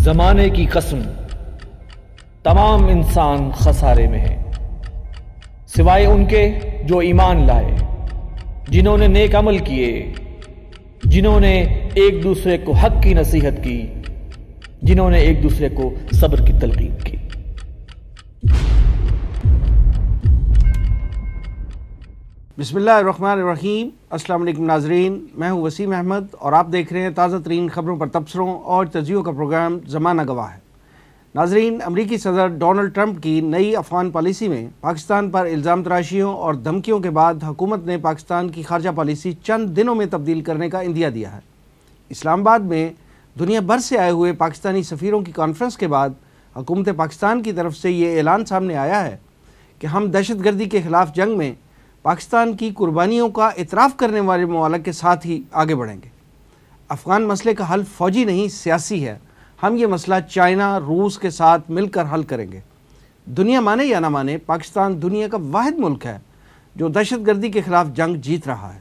زمانے کی قسم تمام انسان خسارے میں ہیں، سوائے ان کے جو ایمان لائے، جنہوں نے نیک عمل کیے، جنہوں نے ایک دوسرے کو حق کی نصیحت کی، جنہوں نے ایک دوسرے کو صبر کی تلقین کی۔ بسم اللہ الرحمن الرحیم۔ السلام علیکم ناظرین، میں ہوں وسیم احمد اور آپ دیکھ رہے ہیں تازہ ترین خبروں پر تبصروں اور تجزیوں کا پروگرام زمانہ گواہ ہے۔ ناظرین، امریکی صدر ڈونلڈ ٹرمپ کی نئی افغان پالیسی میں پاکستان پر الزام تراشیوں اور دھمکیوں کے بعد حکومت نے پاکستان کی خارجہ پالیسی چند دنوں میں تبدیل کرنے کا عندیہ دیا ہے۔ اسلام آباد میں دنیا بھر سے آئے ہوئے پاکستانی سفیروں کی کانفرنس کے بعد حکومت پاکستان کی طرف سے یہ اعلان سامنے آیا ہے کہ ہم دہشت گردی کے خلاف جنگ میں پاکستان کی قربانیوں کا اعتراف کرنے والے ممالک کے ساتھ ہی آگے بڑھیں گے۔ افغان مسئلے کا حل فوجی نہیں سیاسی ہے، ہم یہ مسئلہ چائنا، روس کے ساتھ مل کر حل کریں گے۔ دنیا مانے یا نہ مانے، پاکستان دنیا کا واحد ملک ہے جو دہشت گردی کے خلاف جنگ جیت رہا ہے۔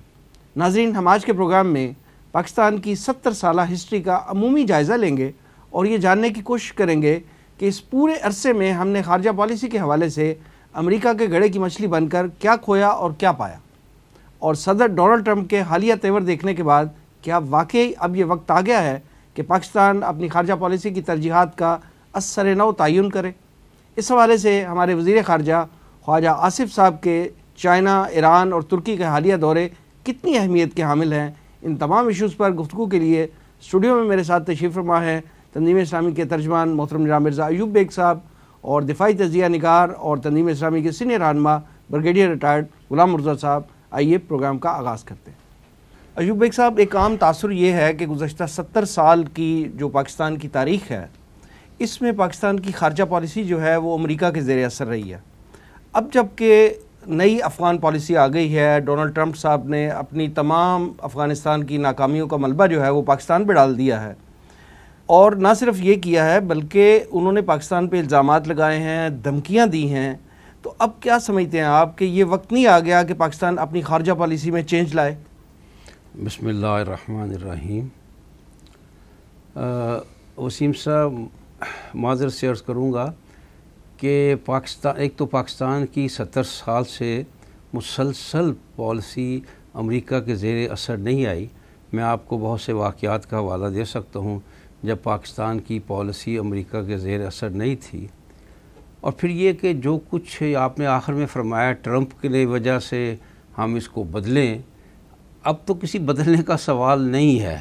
ناظرین، ہم آج کے پروگرام میں پاکستان کی 70 سالہ ہسٹری کا عمومی جائزہ لیں گے اور یہ جاننے کی کوشش کریں گے کہ اس پورے عرصے میں ہم نے خارجہ پالیسی کے حوالے سے امریکہ کے گڑھے کی مچھلی بن کر کیا کھویا اور کیا پایا، اور صدر ڈونلڈ ٹرمپ کے حالیہ تیور دیکھنے کے بعد کیا واقعی اب یہ وقت آ گیا ہے کہ پاکستان اپنی خارجہ پالیسی کی ترجیحات کا ازسر نو تعین کرے۔ اس حوالے سے ہمارے وزیر خارجہ خواجہ آصف صاحب کے چائنا، ایران اور ترکی کے حالیہ دورے کتنی اہمیت کے حامل ہیں، ان تمام ایشوز پر گفتگو کے لیے اسٹوڈیو میں میرے ساتھ تشریف فرما ہے تنظیم اسلامی کے ترجمان محترم جناب مرزا ایوب بیگ صاحب اور دفاعی تجزیہ نگار اور تنظیم اسلامی کے سینئر رہنما بریگیڈیئر ریٹائرڈ غلام مرزا صاحب۔ آئیے پروگرام کا آغاز کرتے ہیں۔ ایوب بیگ صاحب، ایک عام تاثر یہ ہے کہ گزشتہ 70 سال کی جو پاکستان کی تاریخ ہے، اس میں پاکستان کی خارجہ پالیسی جو ہے وہ امریکہ کے زیر اثر رہی ہے۔ اب جب کہ نئی افغان پالیسی آ گئی ہے، ڈونلڈ ٹرمپ صاحب نے اپنی تمام افغانستان کی ناکامیوں کا ملبہ جو ہے وہ پاکستان پہ ڈال دیا ہے، اور نہ صرف یہ کیا ہے بلکہ انہوں نے پاکستان پہ الزامات لگائے ہیں، دھمکیاں دی ہیں، تو اب کیا سمجھتے ہیں آپ کہ یہ وقت نہیں آ گیا کہ پاکستان اپنی خارجہ پالیسی میں چینج لائے؟ بسم اللہ الرحمن الرحیم۔ وسیم صاحب، معذرت سے عرض کروں گا کہ ایک تو پاکستان کی 70 سال سے مسلسل پالیسی امریکہ کے زیر اثر نہیں آئی۔ میں آپ کو بہت سے واقعات کا حوالہ دے سکتا ہوں جب پاکستان کی پالیسی امریکہ کے زیر اثر نہیں تھی، اور پھر یہ کہ جو کچھ آپ نے آخر میں فرمایا ٹرمپ کی وجہ سے ہم اس کو بدلیں، اب تو کسی بدلنے کا سوال نہیں ہے۔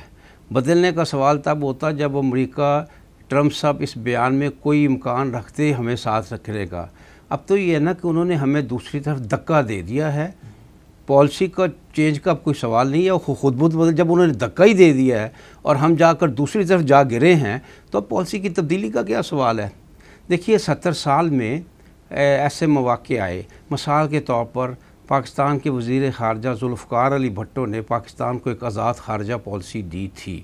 بدلنے کا سوال تب ہوتا جب امریکہ، ٹرمپ صاحب اس بیان میں کوئی امکان رکھتے ہمیں ساتھ رکھنے کا۔ اب تو یہ ہے نا کہ انہوں نے ہمیں دوسری طرف دھکا دے دیا ہے، پالیسی کا چینج کا کوئی سوال نہیں ہے، خود بخود بدل، جب انہوں نے دھکا ہی دے دیا ہے اور ہم جا کر دوسری طرف جا گرے ہیں تو اب پالیسی کی تبدیلی کا کیا سوال ہے؟ دیکھیے، 70 سال میں ایسے مواقع آئے، مثال کے طور پر پاکستان کے وزیر خارجہ ذوالفقار علی بھٹو نے پاکستان کو ایک آزاد خارجہ پالیسی دی تھی،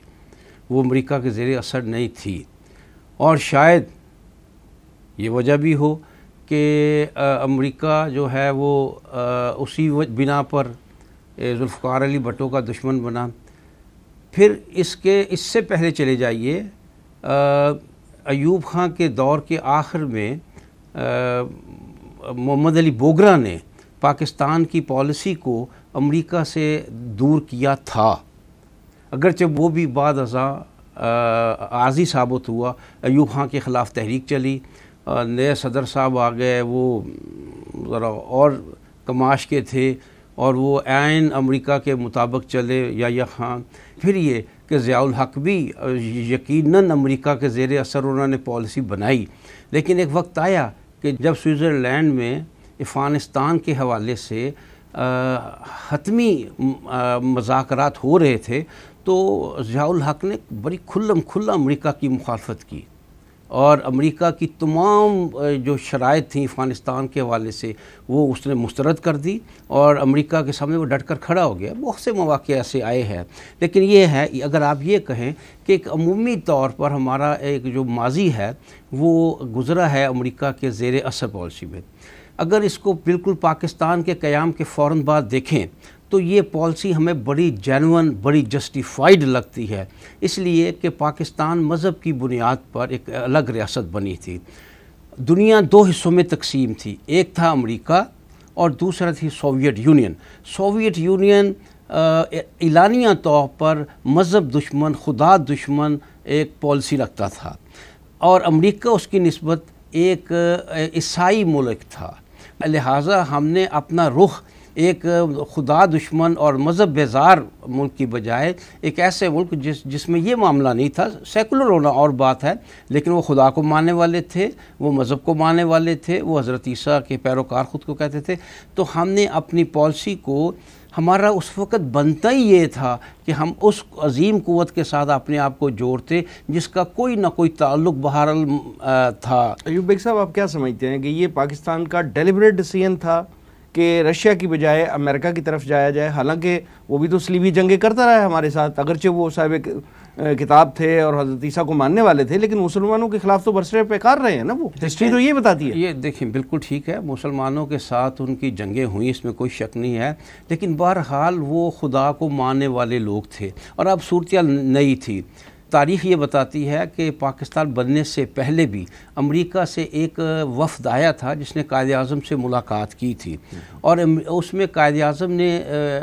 وہ امریکہ کے زیر اثر نہیں تھی، اور شاید یہ وجہ بھی ہو کہ امریکہ جو ہے وہ اسی بنا پر ذوالفقار علی بھٹو کا دشمن بنا۔ پھر اس سے پہلے چلے جائیے، ایوب خان کے دور کے آخر میں محمد علی بوگرا نے پاکستان کی پالیسی کو امریکہ سے دور کیا تھا، اگرچہ وہ بھی بعد ازاں عارضی ثابت ہوا۔ ایوب خان کے خلاف تحریک چلی، نئے صدر صاحب آ گئے، وہ ذرا اور کماش کے تھے اور وہ عین امریکہ کے مطابق چلے، یحییٰ خان۔ پھر یہ کہ ضیاء الحق بھی یقیناً امریکہ کے زیر اثر انہوں نے پالیسی بنائی، لیکن ایک وقت آیا کہ جب سوئٹزرلینڈ میں افغانستان کے حوالے سے حتمی مذاکرات ہو رہے تھے تو ضیاء الحق نے بڑی کھلم کھلا امریکہ کی مخالفت کی، اور امریکہ کی تمام جو شرائط تھیں افغانستان کے حوالے سے وہ اس نے مسترد کر دی، اور امریکہ کے سامنے وہ ڈٹ کر کھڑا ہو گیا۔ بہت سے مواقع ایسے آئے ہیں، لیکن یہ ہے، اگر آپ یہ کہیں کہ ایک عمومی طور پر ہمارا ایک جو ماضی ہے وہ گزرا ہے امریکہ کے زیر اثر پالیسی میں، اگر اس کو بالکل پاکستان کے قیام کے فوراً بعد دیکھیں تو یہ پالیسی ہمیں بڑی جینون، بڑی جسٹیفائڈ لگتی ہے، اس لیے کہ پاکستان مذہب کی بنیاد پر ایک الگ ریاست بنی تھی۔ دنیا دو حصوں میں تقسیم تھی، ایک تھا امریکہ اور دوسرا تھی سوویت یونین۔ سوویت یونین اعلانیہ طور پر مذہب دشمن، خدا دشمن ایک پالیسی رکھتا تھا، اور امریکہ اس کی نسبت ایک عیسائی ملک تھا، لہٰذا ہم نے اپنا رخ ایک خدا دشمن اور مذہب بیزار ملک کی بجائے ایک ایسے ملک جس میں یہ معاملہ نہیں تھا، سیکولر ہونا اور بات ہے، لیکن وہ خدا کو ماننے والے تھے، وہ مذہب کو ماننے والے تھے، وہ حضرت عیسیٰ کے پیروکار خود کو کہتے تھے، تو ہم نے اپنی پالیسی کو، ہمارا اس وقت بنتا ہی یہ تھا کہ ہم اس عظیم قوت کے ساتھ اپنے آپ کو جوڑتے جس کا کوئی نہ کوئی تعلق بہرحال تھا۔ ایوب بیگ صاحب، آپ کیا سمجھتے ہیں کہ یہ پاکستان کا ڈیلیبریٹ ڈیسیژن تھا کہ رشیا کی بجائے امریکہ کی طرف جایا جائے؟ حالانکہ وہ بھی تو صلیبی جنگیں کرتا رہا ہے ہمارے ساتھ، اگرچہ وہ صاحب کتاب تھے اور حضرت عیسیٰ کو ماننے والے تھے، لیکن مسلمانوں کے خلاف تو برسرے پیکار رہے ہیں نا، وہ ہسٹری تو یہ بتاتی ہے۔ یہ دیکھیں بالکل ٹھیک ہے، مسلمانوں کے ساتھ ان کی جنگیں ہوئیں، اس میں کوئی شک نہیں ہے، لیکن بہرحال وہ خدا کو ماننے والے لوگ تھے، اور اب صورتحال نئی تھی۔ تاریخ یہ بتاتی ہے کہ پاکستان بننے سے پہلے بھی امریکہ سے ایک وفد آیا تھا جس نے قائد اعظم سے ملاقات کی تھی، اور اس میں قائد اعظم نے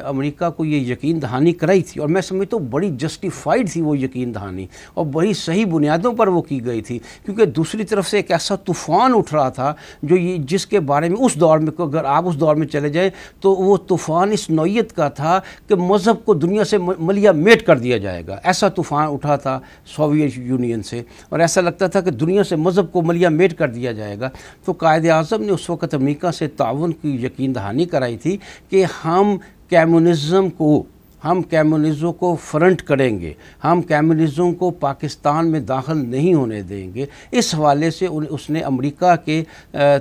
امریکہ کو یہ یقین دہانی کرائی تھی، اور میں سمجھتا ہوں بڑی جسٹیفائڈ تھی وہ یقین دہانی، اور بڑی صحیح بنیادوں پر وہ کی گئی تھی، کیونکہ دوسری طرف سے ایک ایسا طوفان اٹھ رہا تھا جس کے بارے میں اس دور میں، اگر آپ اس دور میں چلے جائیں تو وہ طوفان اس نوعیت کا تھا کہ مذہب کو دنیا سے ملیا میٹ کر دیا جائے گا، ایسا طوفان اٹھا تھا سوویت یونین سے، اور ایسا لگتا تھا کہ دنیا سے مذہب کو ملیا میٹ کر دیا جائے گا۔ تو قائد اعظم نے اس وقت امریکہ سے تعاون کی یقین دہانی کرائی تھی کہ ہم کمیونزم کو فرنٹ کریں گے، ہم کمیونزم کو پاکستان میں داخل نہیں ہونے دیں گے۔ اس حوالے سے اس نے امریکہ کے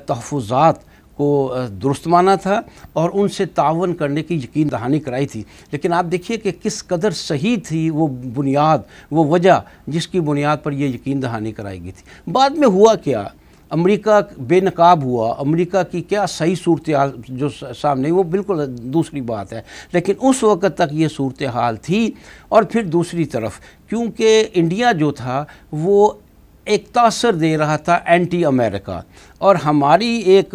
تحفظات کو درست مانا تھا اور ان سے تعاون کرنے کی یقین دہانی کرائی تھی، لیکن آپ دیکھیے کہ کس قدر صحیح تھی وہ بنیاد، وہ وجہ جس کی بنیاد پر یہ یقین دہانی کرائی گئی تھی۔ بعد میں ہوا کیا؟ امریکہ بے نقاب ہوا، امریکہ کی کیا صحیح صورتحال جو سامنے، وہ بالکل دوسری بات ہے، لیکن اس وقت تک یہ صورتحال تھی۔ اور پھر دوسری طرف کیونکہ انڈیا جو تھا وہ ایک تاثر دے رہا تھا اینٹی امریکہ، اور ہماری ایک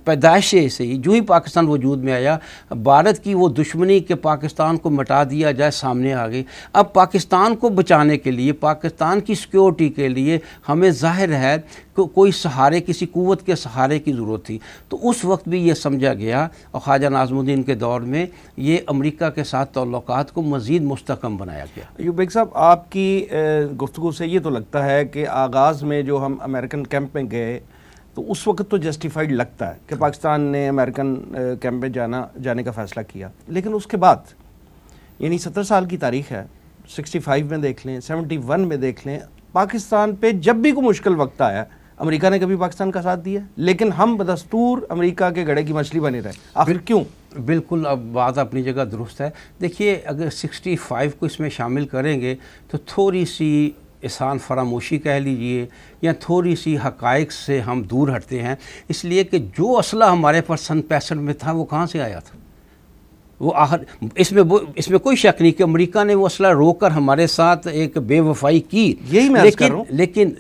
پیدائش سے ہی جو ہی پاکستان وجود میں آیا، بھارت کی وہ دشمنی کہ پاکستان کو مٹا دیا جائے سامنے آ گئی۔ اب پاکستان کو بچانے کے لیے، پاکستان کی سیکیورٹی کے لیے ہمیں ظاہر ہے کہ کوئی سہارے، کسی قوت کے سہارے کی ضرورت تھی، تو اس وقت بھی یہ سمجھا گیا، اور خواجہ ناظم الدین کے دور میں یہ امریکہ کے ساتھ تعلقات کو مزید مستحکم بنایا گیا۔ ایوب بیگ صاحب، آپ کی گفتگو سے یہ تو لگتا ہے کہ آغاز میں جو ہم امریکن کیمپ میں گئے تو اس وقت تو جسٹیفائڈ لگتا ہے کہ پاکستان نے امریکن کیمپ میں جانے کا فیصلہ کیا، لیکن اس کے بعد یعنی 70 سال کی تاریخ ہے، 65 میں دیکھ لیں، 71 میں دیکھ لیں، پاکستان پہ جب بھی کوئی مشکل وقت آیا امریکہ نے کبھی پاکستان کا ساتھ دیا، لیکن ہم بدستور امریکہ کے گڑھے کی مچھلی بنے رہے، آخر کیوں؟ بالکل، اب بات اپنی جگہ درست ہے۔ دیکھیے، اگر 65 کو اس میں شامل کریں گے تو تھوڑی سی احسان فراموشی کہہ لیجئے، یا تھوڑی سی حقائق سے ہم دور ہٹتے ہیں، اس لیے کہ جو اسلحہ ہمارے پاس سن 65 میں تھا وہ کہاں سے آیا تھا؟ وہ اس میں کوئی شک نہیں کہ امریکہ نے وہ اسلحہ روک کر ہمارے ساتھ ایک بے وفائی کی، یہی میں عرض کر رہا ہوں۔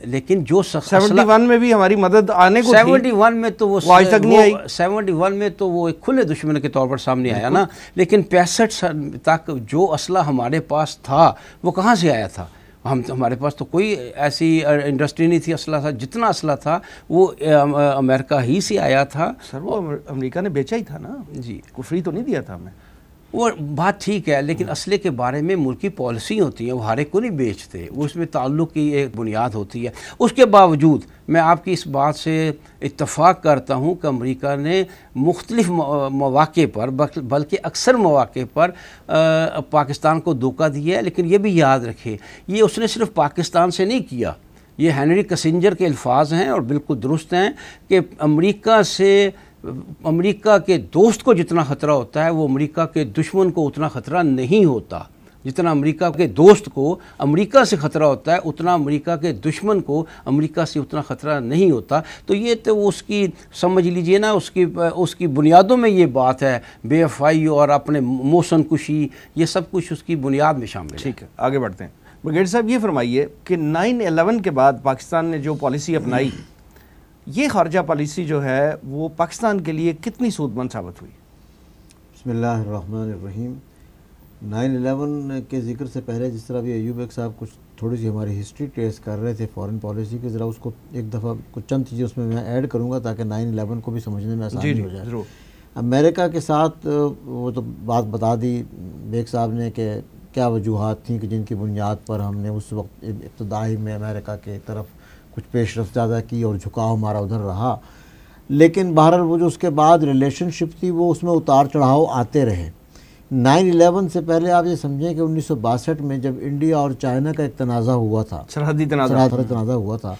لیکن جو 71 میں بھی ہماری مدد آنے کو 71 میں تو وہ آج تک نہیں آئی، 71 میں تو وہ ایک کھلے دشمن کے طور پر سامنے آیا نا، لیکن 65 تک جو اسلحہ ہمارے پاس تھا وہ کہاں سے آیا تھا؟ ہمارے پاس تو کوئی ایسی انڈسٹری نہیں تھی، اسلحہ تھا، جتنا اسلحہ تھا وہ امریکہ ہی سے آیا تھا۔ سر وہ امریکہ نے بیچا ہی تھا نا، جی، کوئی فری تو نہیں دیا تھا ہمیں۔ وہ بات ٹھیک ہے، لیکن اسلحے کے بارے میں ملکی پالیسی ہوتی ہیں، وہ ہر ایک کو نہیں بیچتے، وہ اس میں تعلق کی ایک بنیاد ہوتی ہے۔ اس کے باوجود میں آپ کی اس بات سے اتفاق کرتا ہوں کہ امریکہ نے مختلف مواقع پر، بلکہ اکثر مواقع پر پاکستان کو دھوکہ دیا ہے، لیکن یہ بھی یاد رکھے یہ اس نے صرف پاکستان سے نہیں کیا، یہ ہینری کسنجر کے الفاظ ہیں اور بالکل درست ہیں کہ امریکہ کے دوست کو جتنا خطرہ ہوتا ہے وہ امریکہ کے دشمن کو اتنا خطرہ نہیں ہوتا۔ جتنا امریکہ کے دوست کو امریکہ سے خطرہ ہوتا ہے اتنا امریکہ کے دشمن کو امریکہ سے اتنا خطرہ نہیں ہوتا. تو یہ تو اس کی سمجھ لیجئے نا اس کی بنیادوں میں یہ بات ہے، بے وفائی اور اپنے موسن کشی، یہ سب کچھ اس کی بنیاد میں شامل ہے. ٹھیک ہے، آگے بڑھتے ہیں. بریگیڈیئر صاحب یہ فرمائیے کہ 9/11 کے بعد پاکستان نے جو پالیسی اپنائی، یہ خارجہ پالیسی جو ہے وہ پاکستان کے لیے کتنی سود مند ثابت ہوئی؟ بسم اللہ الرحمن الرحیم. 9/11 کے ذکر سے پہلے جس طرح بھی ایوب ایک صاحب کچھ تھوڑی سی ہماری ہسٹری ٹریس کر رہے تھے فارن پالیسی کی، ذرا اس کو ایک دفعہ کچھ چند چیزیں اس میں ایڈ کروں گا تاکہ 9/11 کو بھی سمجھنے میں آسانی ہو جائے. ضرور. امریکہ کے ساتھ وہ تو بات بتا دی بیگ صاحب نے کہ کیا وجوہات تھیں کہ جن کی بنیاد پر ہم نے اس وقت ابتدائی میں امریکہ کے طرف کچھ پیش رفت زیادہ کی اور جھکاؤ ہمارا ادھر رہا. لیکن بہرحال وہ جو اس کے بعد ریلیشن شپ تھی وہ اس میں اتار چڑھاؤ آتے رہے. 9/11 سے پہلے آپ یہ سمجھیں کہ 1962 میں جب انڈیا اور چائنا کا ایک تنازع ہوا تھا، سرحدی تنازع ہوا تھا،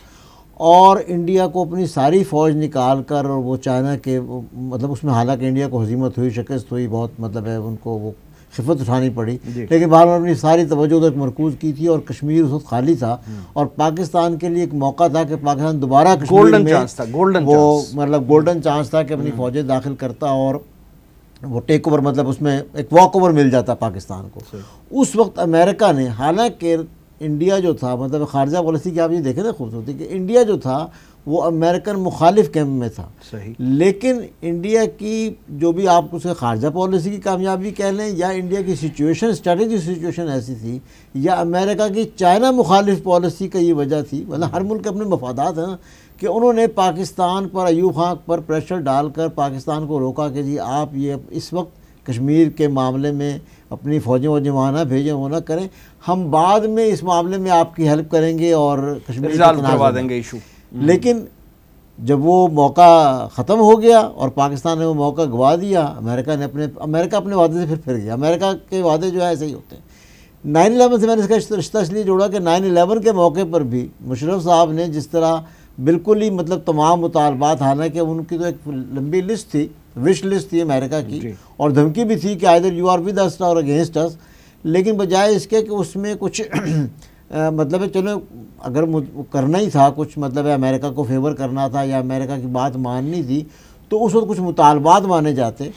اور انڈیا کو اپنی ساری فوج نکال کر اور وہ چائنا کے مطلب اس میں حالانکہ انڈیا کو ہزیمت ہوئی، شکست ہوئی، بہت مطلب ہے ان کو وہ خفت اٹھانی پڑی، لیکن بہرحال اپنی ساری توجہ ادھر مرکوز کی تھی اور کشمیر اس وقت خالی تھا اور پاکستان کے لیے ایک موقع تھا کہ پاکستان دوبارہ کشمیر میں وہ مطلب گولڈن چانس تھا کہ اپنی فوجیں داخل کرتا اور وہ ٹیک اوور مطلب اس میں ایک واک اوور مل جاتا پاکستان کو. اس وقت امریکہ نے، حالانکہ انڈیا جو تھا مطلب خارجہ پالیسی کی آپ یہ دیکھیں نا خوبصورتی کہ انڈیا جو تھا وہ امریکن مخالف کیمپ میں تھا، لیکن انڈیا کی جو بھی آپ اسے خارجہ پالیسی کی کامیابی کہہ لیں یا انڈیا کی سچویشن اسٹریٹجی سچویشن ایسی تھی یا امریکہ کی چائنا مخالف پالیسی کا یہ وجہ تھی، مطلب ہر ملک کے اپنے مفادات ہیں کہ انہوں نے پاکستان پر ایوب خان پر پریشر ڈال کر پاکستان کو روکا کہ جی آپ یہ اس وقت کشمیر کے معاملے میں اپنی فوجیں وہاں نہ بھیجیں، وہ نہ کریں، ہم بعد میں اس معاملے میں آپ کی ہیلپ کریں گے اور کشمیر کروا دیں گے ایشو. لیکن جب وہ موقع ختم ہو گیا اور پاکستان نے وہ موقع گوا دیا، امریکہ اپنے وعدے سے پھر گیا. امریکہ کے وعدے جو ہے ایسے ہی ہوتے ہیں. 9/11 سے میں نے اس کا رشتہ اس لیے جوڑا کہ 9/11 کے موقع پر بھی مشرف صاحب نے جس طرح بالکل ہی مطلب تمام مطالبات، حالانکہ ان کی تو ایک لمبی لسٹ تھی، وش لسٹ تھی امریکہ کی، اور دھمکی بھی تھی کہ either you are with us or against us، لیکن بجائے اس کے کہ اس میں کچھ مطلب ہے چلو اگر کرنا ہی تھا کچھ مطلب ہے امریکہ کو فیور کرنا تھا یا امریکہ کی بات ماننی تھی تو اس وقت کچھ مطالبات مانے جاتے.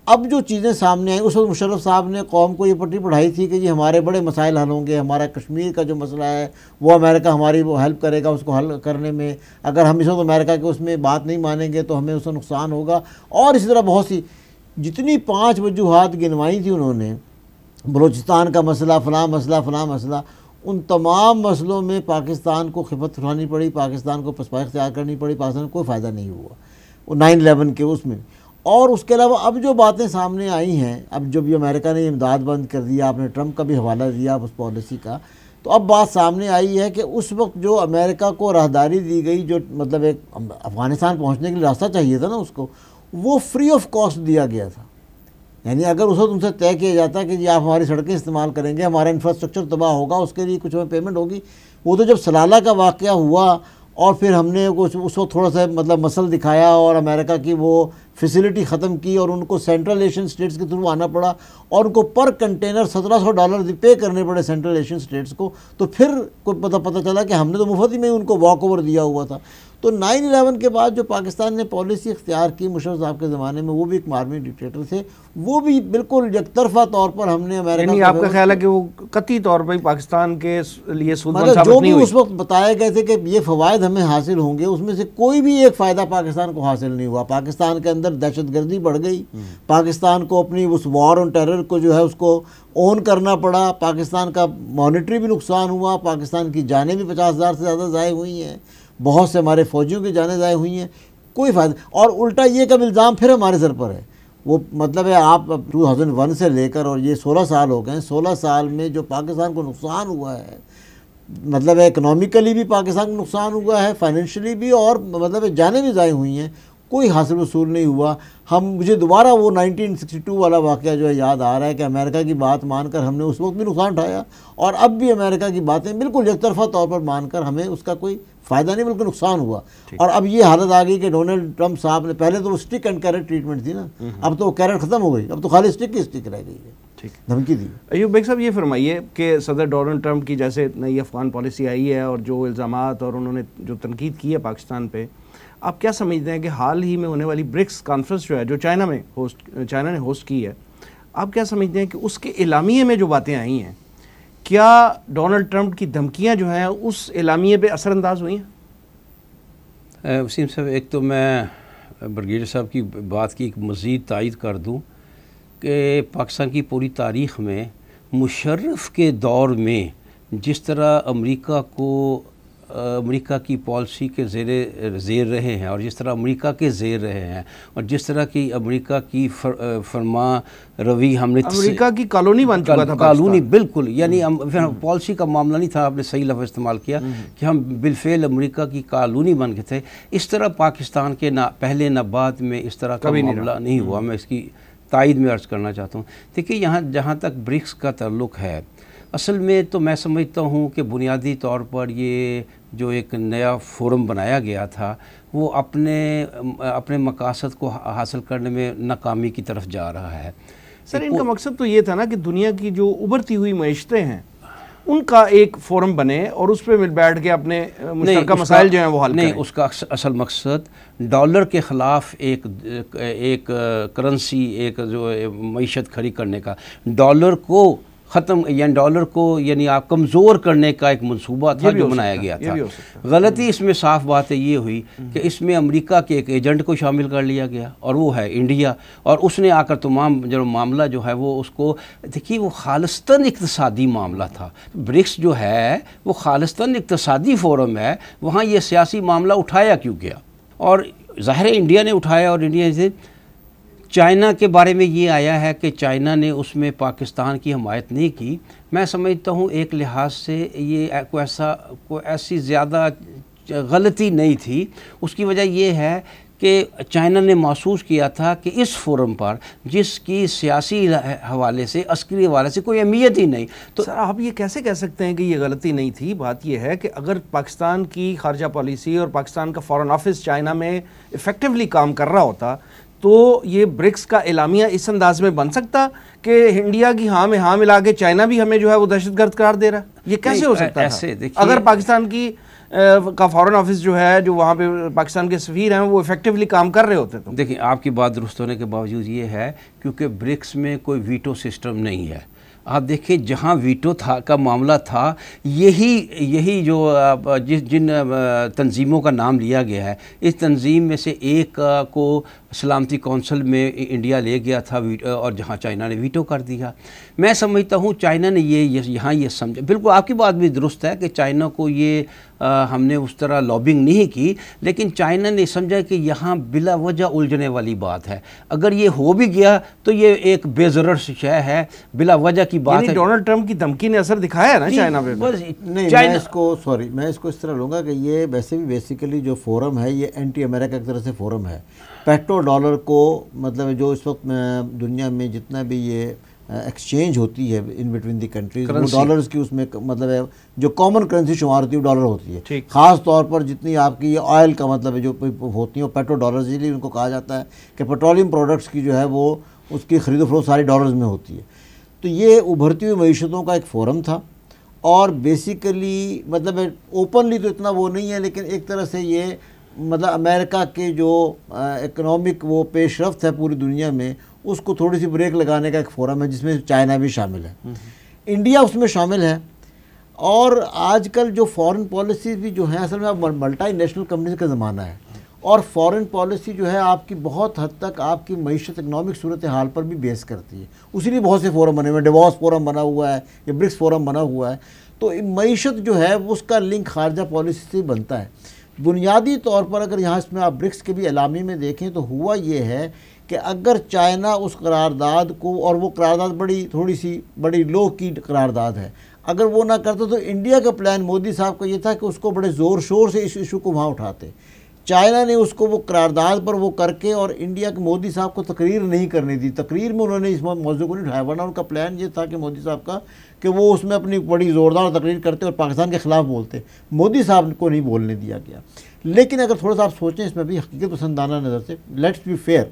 اب جو چیزیں سامنے آئیں، اس وقت مشرف صاحب نے قوم کو یہ پٹی پڑھائی تھی کہ یہ ہمارے بڑے مسائل حل ہوں گے، ہمارا کشمیر کا جو مسئلہ ہے وہ امریکہ ہماری وہ ہیلپ کرے گا اس کو حل کرنے میں، اگر ہم اس وقت امریکہ کے اس میں بات نہیں مانیں گے تو ہمیں اس سے نقصان ہوگا. اور اسی طرح بہت سی جتنی 5 وجوہات گنوائی تھی انہوں نے، بلوچستان کا مسئلہ، فلاں مسئلہ، ان تمام مسئلوں میں پاکستان کو خفت اٹھانی پڑی، پاکستان کو پسپائی اختیار کرنی پڑی، پاکستان کو کوئی فائدہ نہیں ہوا وہ 9/11 کے اس میں. اور اس کے علاوہ اب جو باتیں سامنے آئی ہیں، اب جب یہ امریکہ نے امداد بند کر دیا، آپ نے ٹرمپ کا بھی حوالہ دیا اس پالیسی کا، تو اب بات سامنے آئی ہے کہ اس وقت جو امریکہ کو راہداری دی گئی، جو مطلب ایک افغانستان پہنچنے کے لیے راستہ چاہیے تھا نا اس کو، وہ فری آف کاسٹ دیا گیا تھا. یعنی اگر اس وقت ان سے طے کیا جاتا کہ جی آپ ہماری سڑکیں استعمال کریں گے، ہمارا انفراسٹرکچر تباہ ہوگا، اس کے لیے کچھ ہمیں پیمنٹ ہوگی. وہ تو جب سلالہ کا واقعہ ہوا اور پھر ہم نے اس وقت تھوڑا سا مطلب مسل دکھایا اور امریکہ کی وہ فیسلٹی ختم کی اور ان کو سینٹرل ایشین سٹیٹس کے تھرو آنا پڑا اور ان کو پر کنٹینر $1700 پے کرنے پڑے سینٹرل ایشین سٹیٹس کو. تو پھر کوئی پتہ چلا کہ ہم نے تو مفت ہی میں ان کو واک اوور دیا ہوا تھا. تو 9/11 کے بعد جو پاکستان نے پالیسی اختیار کی مشرف صاحب کے زمانے میں، وہ بھی ایک مارمی ڈکٹیٹر تھے، وہ بھی بالکل یک طرفہ طور پر ہم نے امریکہ، یعنی آپ کا خیال ہے کہ وہ قطعی طور پر پاکستان کے لیے سود مند مطلب ثابت جو نہیں بھی ہوئی؟ اس وقت بتائے گئے تھے کہ یہ فوائد ہمیں حاصل ہوں گے، اس میں سے کوئی بھی ایک فائدہ پاکستان کو حاصل نہیں ہوا. پاکستان کے اندر دہشت گردی بڑھ گئی، پاکستان کو اپنی اس وار آن ٹیرر کو جو ہے اس کو اون کرنا پڑا، پاکستان کا مانیٹری بھی نقصان ہوا، پاکستان کی جانیں بھی 50,000 سے زیادہ ضائع ہوئی ہیں، بہت سے ہمارے فوجیوں کی جانیں ضائع ہوئی ہیں، کوئی فائدہ. اور الٹا یہ کا الزام پھر ہمارے سر پر ہے. وہ مطلب ہے آپ 2001 سے لے کر اور یہ 16 سال ہو گئے ہیں، 16 سال میں جو پاکستان کو نقصان ہوا ہے، مطلب ہے اکنامیکلی بھی پاکستان کو نقصان ہوا ہے، فائنینشلی بھی، اور مطلب ہے جانیں بھی ضائع ہوئی ہیں، کوئی حاصل وصول نہیں ہوا. مجھے دوبارہ وہ 1962 والا واقعہ جو ہے یاد آ رہا ہے کہ امریکہ کی بات مان کر ہم نے اس وقت بھی نقصان اٹھایا اور اب بھی امریکہ کی باتیں بالکل یک طرفہ طور پر مان کر ہمیں اس کا کوئی فائدہ نہیں بلکہ نقصان ہوا. اور اب یہ حالت آ گئی کہ ڈونلڈ ٹرمپ صاحب نے، پہلے تو وہ اسٹک اینڈ کیرٹ ٹریٹمنٹ تھی نا، اب تو وہ کیرٹ ختم ہو گئی، اب تو خالی اسٹک کی اسٹک رہ گئی ہے. دھمکی دی. ایوب بیگ صاحب یہ فرمائیے کہ صدر ڈونلڈ ٹرمپ کی جیسے نئی افغان پالیسی آئی ہے اور جو الزامات اور انہوں نے جو تنقید کی ہے پاکستان پہ، آپ کیا سمجھتے ہیں کہ حال ہی میں ہونے والی برکس کانفرنس جو ہے جو چائنا نے ہوسٹ کی ہے، آپ کیا سمجھتے ہیں کہ اس کے اعلامیے میں جو باتیں آئی ہیں، کیا ڈونلڈ ٹرمپ کی دھمکیاں جو ہیں اس اعلامیے پہ اثر انداز ہوئی ہیں؟ وسیم صاحب، ایک تو میں بریگیڈیئر صاحب کی بات کی مزید تائید کر دوں کہ پاکستان کی پوری تاریخ میں مشرف کے دور میں جس طرح امریکہ کی پالیسی کے زیر رہے ہیں، اور جس طرح امریکہ کے زیر رہے ہیں، اور جس طرح کی امریکہ کی فرما روی ہم نے امریکہ کی کالونی بن چکا تھا کالونی، بالکل، یعنی پالیسی کا معاملہ نہیں تھا، آپ نے صحیح لفظ استعمال کیا کہ ہم بالفعل امریکہ کی کالونی بن کے تھے. اس طرح پاکستان کے نہ پہلے نہ بعد میں اس طرح کا معاملہ نہیں ہوا. میں اس کی تائید میں عرض کرنا چاہتا ہوں. دیکھیے، یہاں جہاں تک برکس کا تعلق ہے، اصل میں تو میں سمجھتا ہوں کہ بنیادی طور پر یہ جو ایک نیا فورم بنایا گیا تھا وہ اپنے مقاصد کو حاصل کرنے میں ناکامی کی طرف جا رہا ہے. سر، ان کا مقصد تو یہ تھا نا کہ دنیا کی جو ابھرتی ہوئی معیشتیں ہیں ان کا ایک فورم بنے اور اس پہ مل بیٹھ کے اپنے مشترکہ مسائل جو ہیں وہ حل کریں. نہیں، اس کا اصل مقصد ڈالر کے خلاف ایک کرنسی، ایک جو معیشت کھڑی کرنے کا، ڈالر کو ختم یعنی آپ کمزور کرنے کا ایک منصوبہ تھا جو بنایا گیا تھا. غلطی اس میں صاف بات ہے یہ ہوئی کہ اس میں امریکہ کے ایک ایجنٹ کو شامل کر لیا گیا اور وہ ہے انڈیا، اور اس نے آ کر تمام جو معاملہ جو ہے وہ اس کو دیکھیے، وہ خالصتاً اقتصادی معاملہ تھا. برکس جو ہے وہ خالصتاً اقتصادی فورم ہے، وہاں یہ سیاسی معاملہ اٹھایا کیوں گیا؟ اور ظاہر انڈیا نے اٹھایا، اور انڈیا سے چائنا کے بارے میں یہ آیا ہے کہ چائنا نے اس میں پاکستان کی حمایت نہیں کی. میں سمجھتا ہوں ایک لحاظ سے یہ کوئی ایسی زیادہ غلطی نہیں تھی. اس کی وجہ یہ ہے کہ چائنا نے محسوس کیا تھا کہ اس فورم پر جس کی سیاسی حوالے سے، عسکری حوالے سے کوئی اہمیت ہی نہیں. تو سر، آپ یہ کیسے کہہ سکتے ہیں کہ یہ غلطی نہیں تھی؟ بات یہ ہے کہ اگر پاکستان کی خارجہ پالیسی اور پاکستان کا فارن آفس چائنا میں ایفیکٹولی کام کر رہا ہوتا تو یہ برکس کا اعلامیہ اس انداز میں بن سکتا کہ انڈیا کی ہاں میں ہاں ملا کے چائنا بھی ہمیں جو ہے وہ دہشت گرد قرار دے رہا ہے؟ یہ کیسے ہو سکتا ہے اگر پاکستان کا فارن آفس جو ہے، جو وہاں پہ پاکستان کے سفیر ہیں، وہ ایفیکٹولی کام کر رہے ہوتے؟ تو دیکھیں، آپ کی بات درست ہونے کے باوجود یہ ہے کیونکہ برکس میں کوئی ویٹو سسٹم نہیں ہے. آپ دیکھیں، جہاں ویٹو کا معاملہ تھا، یہی جو جن تنظیموں کا نام لیا گیا ہے، اس تنظیم میں سے ایک کو سلامتی کونسل میں انڈیا لے گیا تھا، اور جہاں چائنا نے ویٹو کر دیا. میں سمجھتا ہوں چائنا نے یہاں یہ سمجھا، بالکل آپ کی بات بھی درست ہے کہ چائنا کو یہ ہم نے اس طرح لابنگ نہیں کی، لیکن چائنا نے سمجھا کہ یہاں بلا وجہ الجھنے والی بات ہے. اگر یہ ہو بھی گیا تو یہ ایک بے ضرر شے ہے، بلا وجہ کی بات ہے. ڈونلڈ ٹرمپ کی دھمکی نے اثر دکھایا ہے نا چائنا پہ؟ نہیں، میں اس کو اس طرح لوں گا کہ یہ ویسے بھی بیسیکلی جو فورم ہے یہ اینٹی امریکہ کی طرح سے فورم ہے. پیٹرو ڈالر کو مطلب جو اس وقت دنیا میں جتنا بھی یہ ایکسچینج ہوتی ہے ان بٹوین دی کنٹریز، وہ ڈالرز کی اس میں مطلب ہے جو کامن کرنسی شمار ہوتی ہے وہ ڈالر ہوتی ہے. خاص طور پر جتنی آپ کی یہ آئل کا مطلب ہے جو ہوتی ہیں وہ پیٹرو ڈالرز، اس لیے ان کو کہا جاتا ہے کہ پیٹرولیم پروڈکٹس کی جو ہے وہ اس کی خرید و فروخت ساری ڈالرز میں ہوتی ہے. تو یہ ابھرتی ہوئی معیشتوں کا ایک فورم تھا، اور بیسیکلی مطلب اوپنلی تو اتنا وہ نہیں ہے، لیکن ایک طرح سے یہ مطلب امریکہ کے جو اکنامک وہ پیش رفت ہے پوری دنیا میں، اس کو تھوڑی سی بریک لگانے کا ایک فورم ہے جس میں چائنا بھی شامل ہے، انڈیا اس میں شامل ہے. اور آج کل جو فارن پالیسیز بھی جو ہیں، اصل میں اب ملٹی نیشنل کمپنیز کا زمانہ ہے، اور فارن پالیسی جو ہے آپ کی بہت حد تک آپ کی معیشت اکنامک صورتحال پر بھی بیس کرتی ہے. اسی لیے بہت سے فورم بنے ہوئے ہیں، ڈیووس فورم بنا ہوا ہے، یا برکس فورم بنا ہوا ہے. تو معیشت جو ہے اس کا لنک خارجہ پالیسی سے بنتا ہے. بنیادی طور پر اگر یہاں اس میں آپ برکس کے بھی اعلامیے میں دیکھیں تو ہوا یہ ہے کہ اگر چائنا اس قرارداد کو، اور وہ قرارداد بڑی لو کی قرارداد ہے، اگر وہ نہ کرتا تو انڈیا کا پلان مودی صاحب کا یہ تھا کہ اس کو بڑے زور شور سے اس ایشو کو وہاں اٹھاتے. چائنا نے اس کو وہ قرارداد پر وہ کر کے، اور انڈیا کے مودی صاحب کو تقریر نہیں کرنے دی. تقریر میں انہوں نے اس موضوع کو نہیں اٹھایا، ورنہ ان کا پلان یہ تھا کہ مودی صاحب کا کہ وہ اس میں اپنی بڑی زوردار تقریر کرتے اور پاکستان کے خلاف بولتے. مودی صاحب کو نہیں بولنے دیا گیا. لیکن اگر تھوڑا سا آپ سوچیں اس میں بھی حقیقت پسندانہ نظر سے، لیٹس بی فیئر،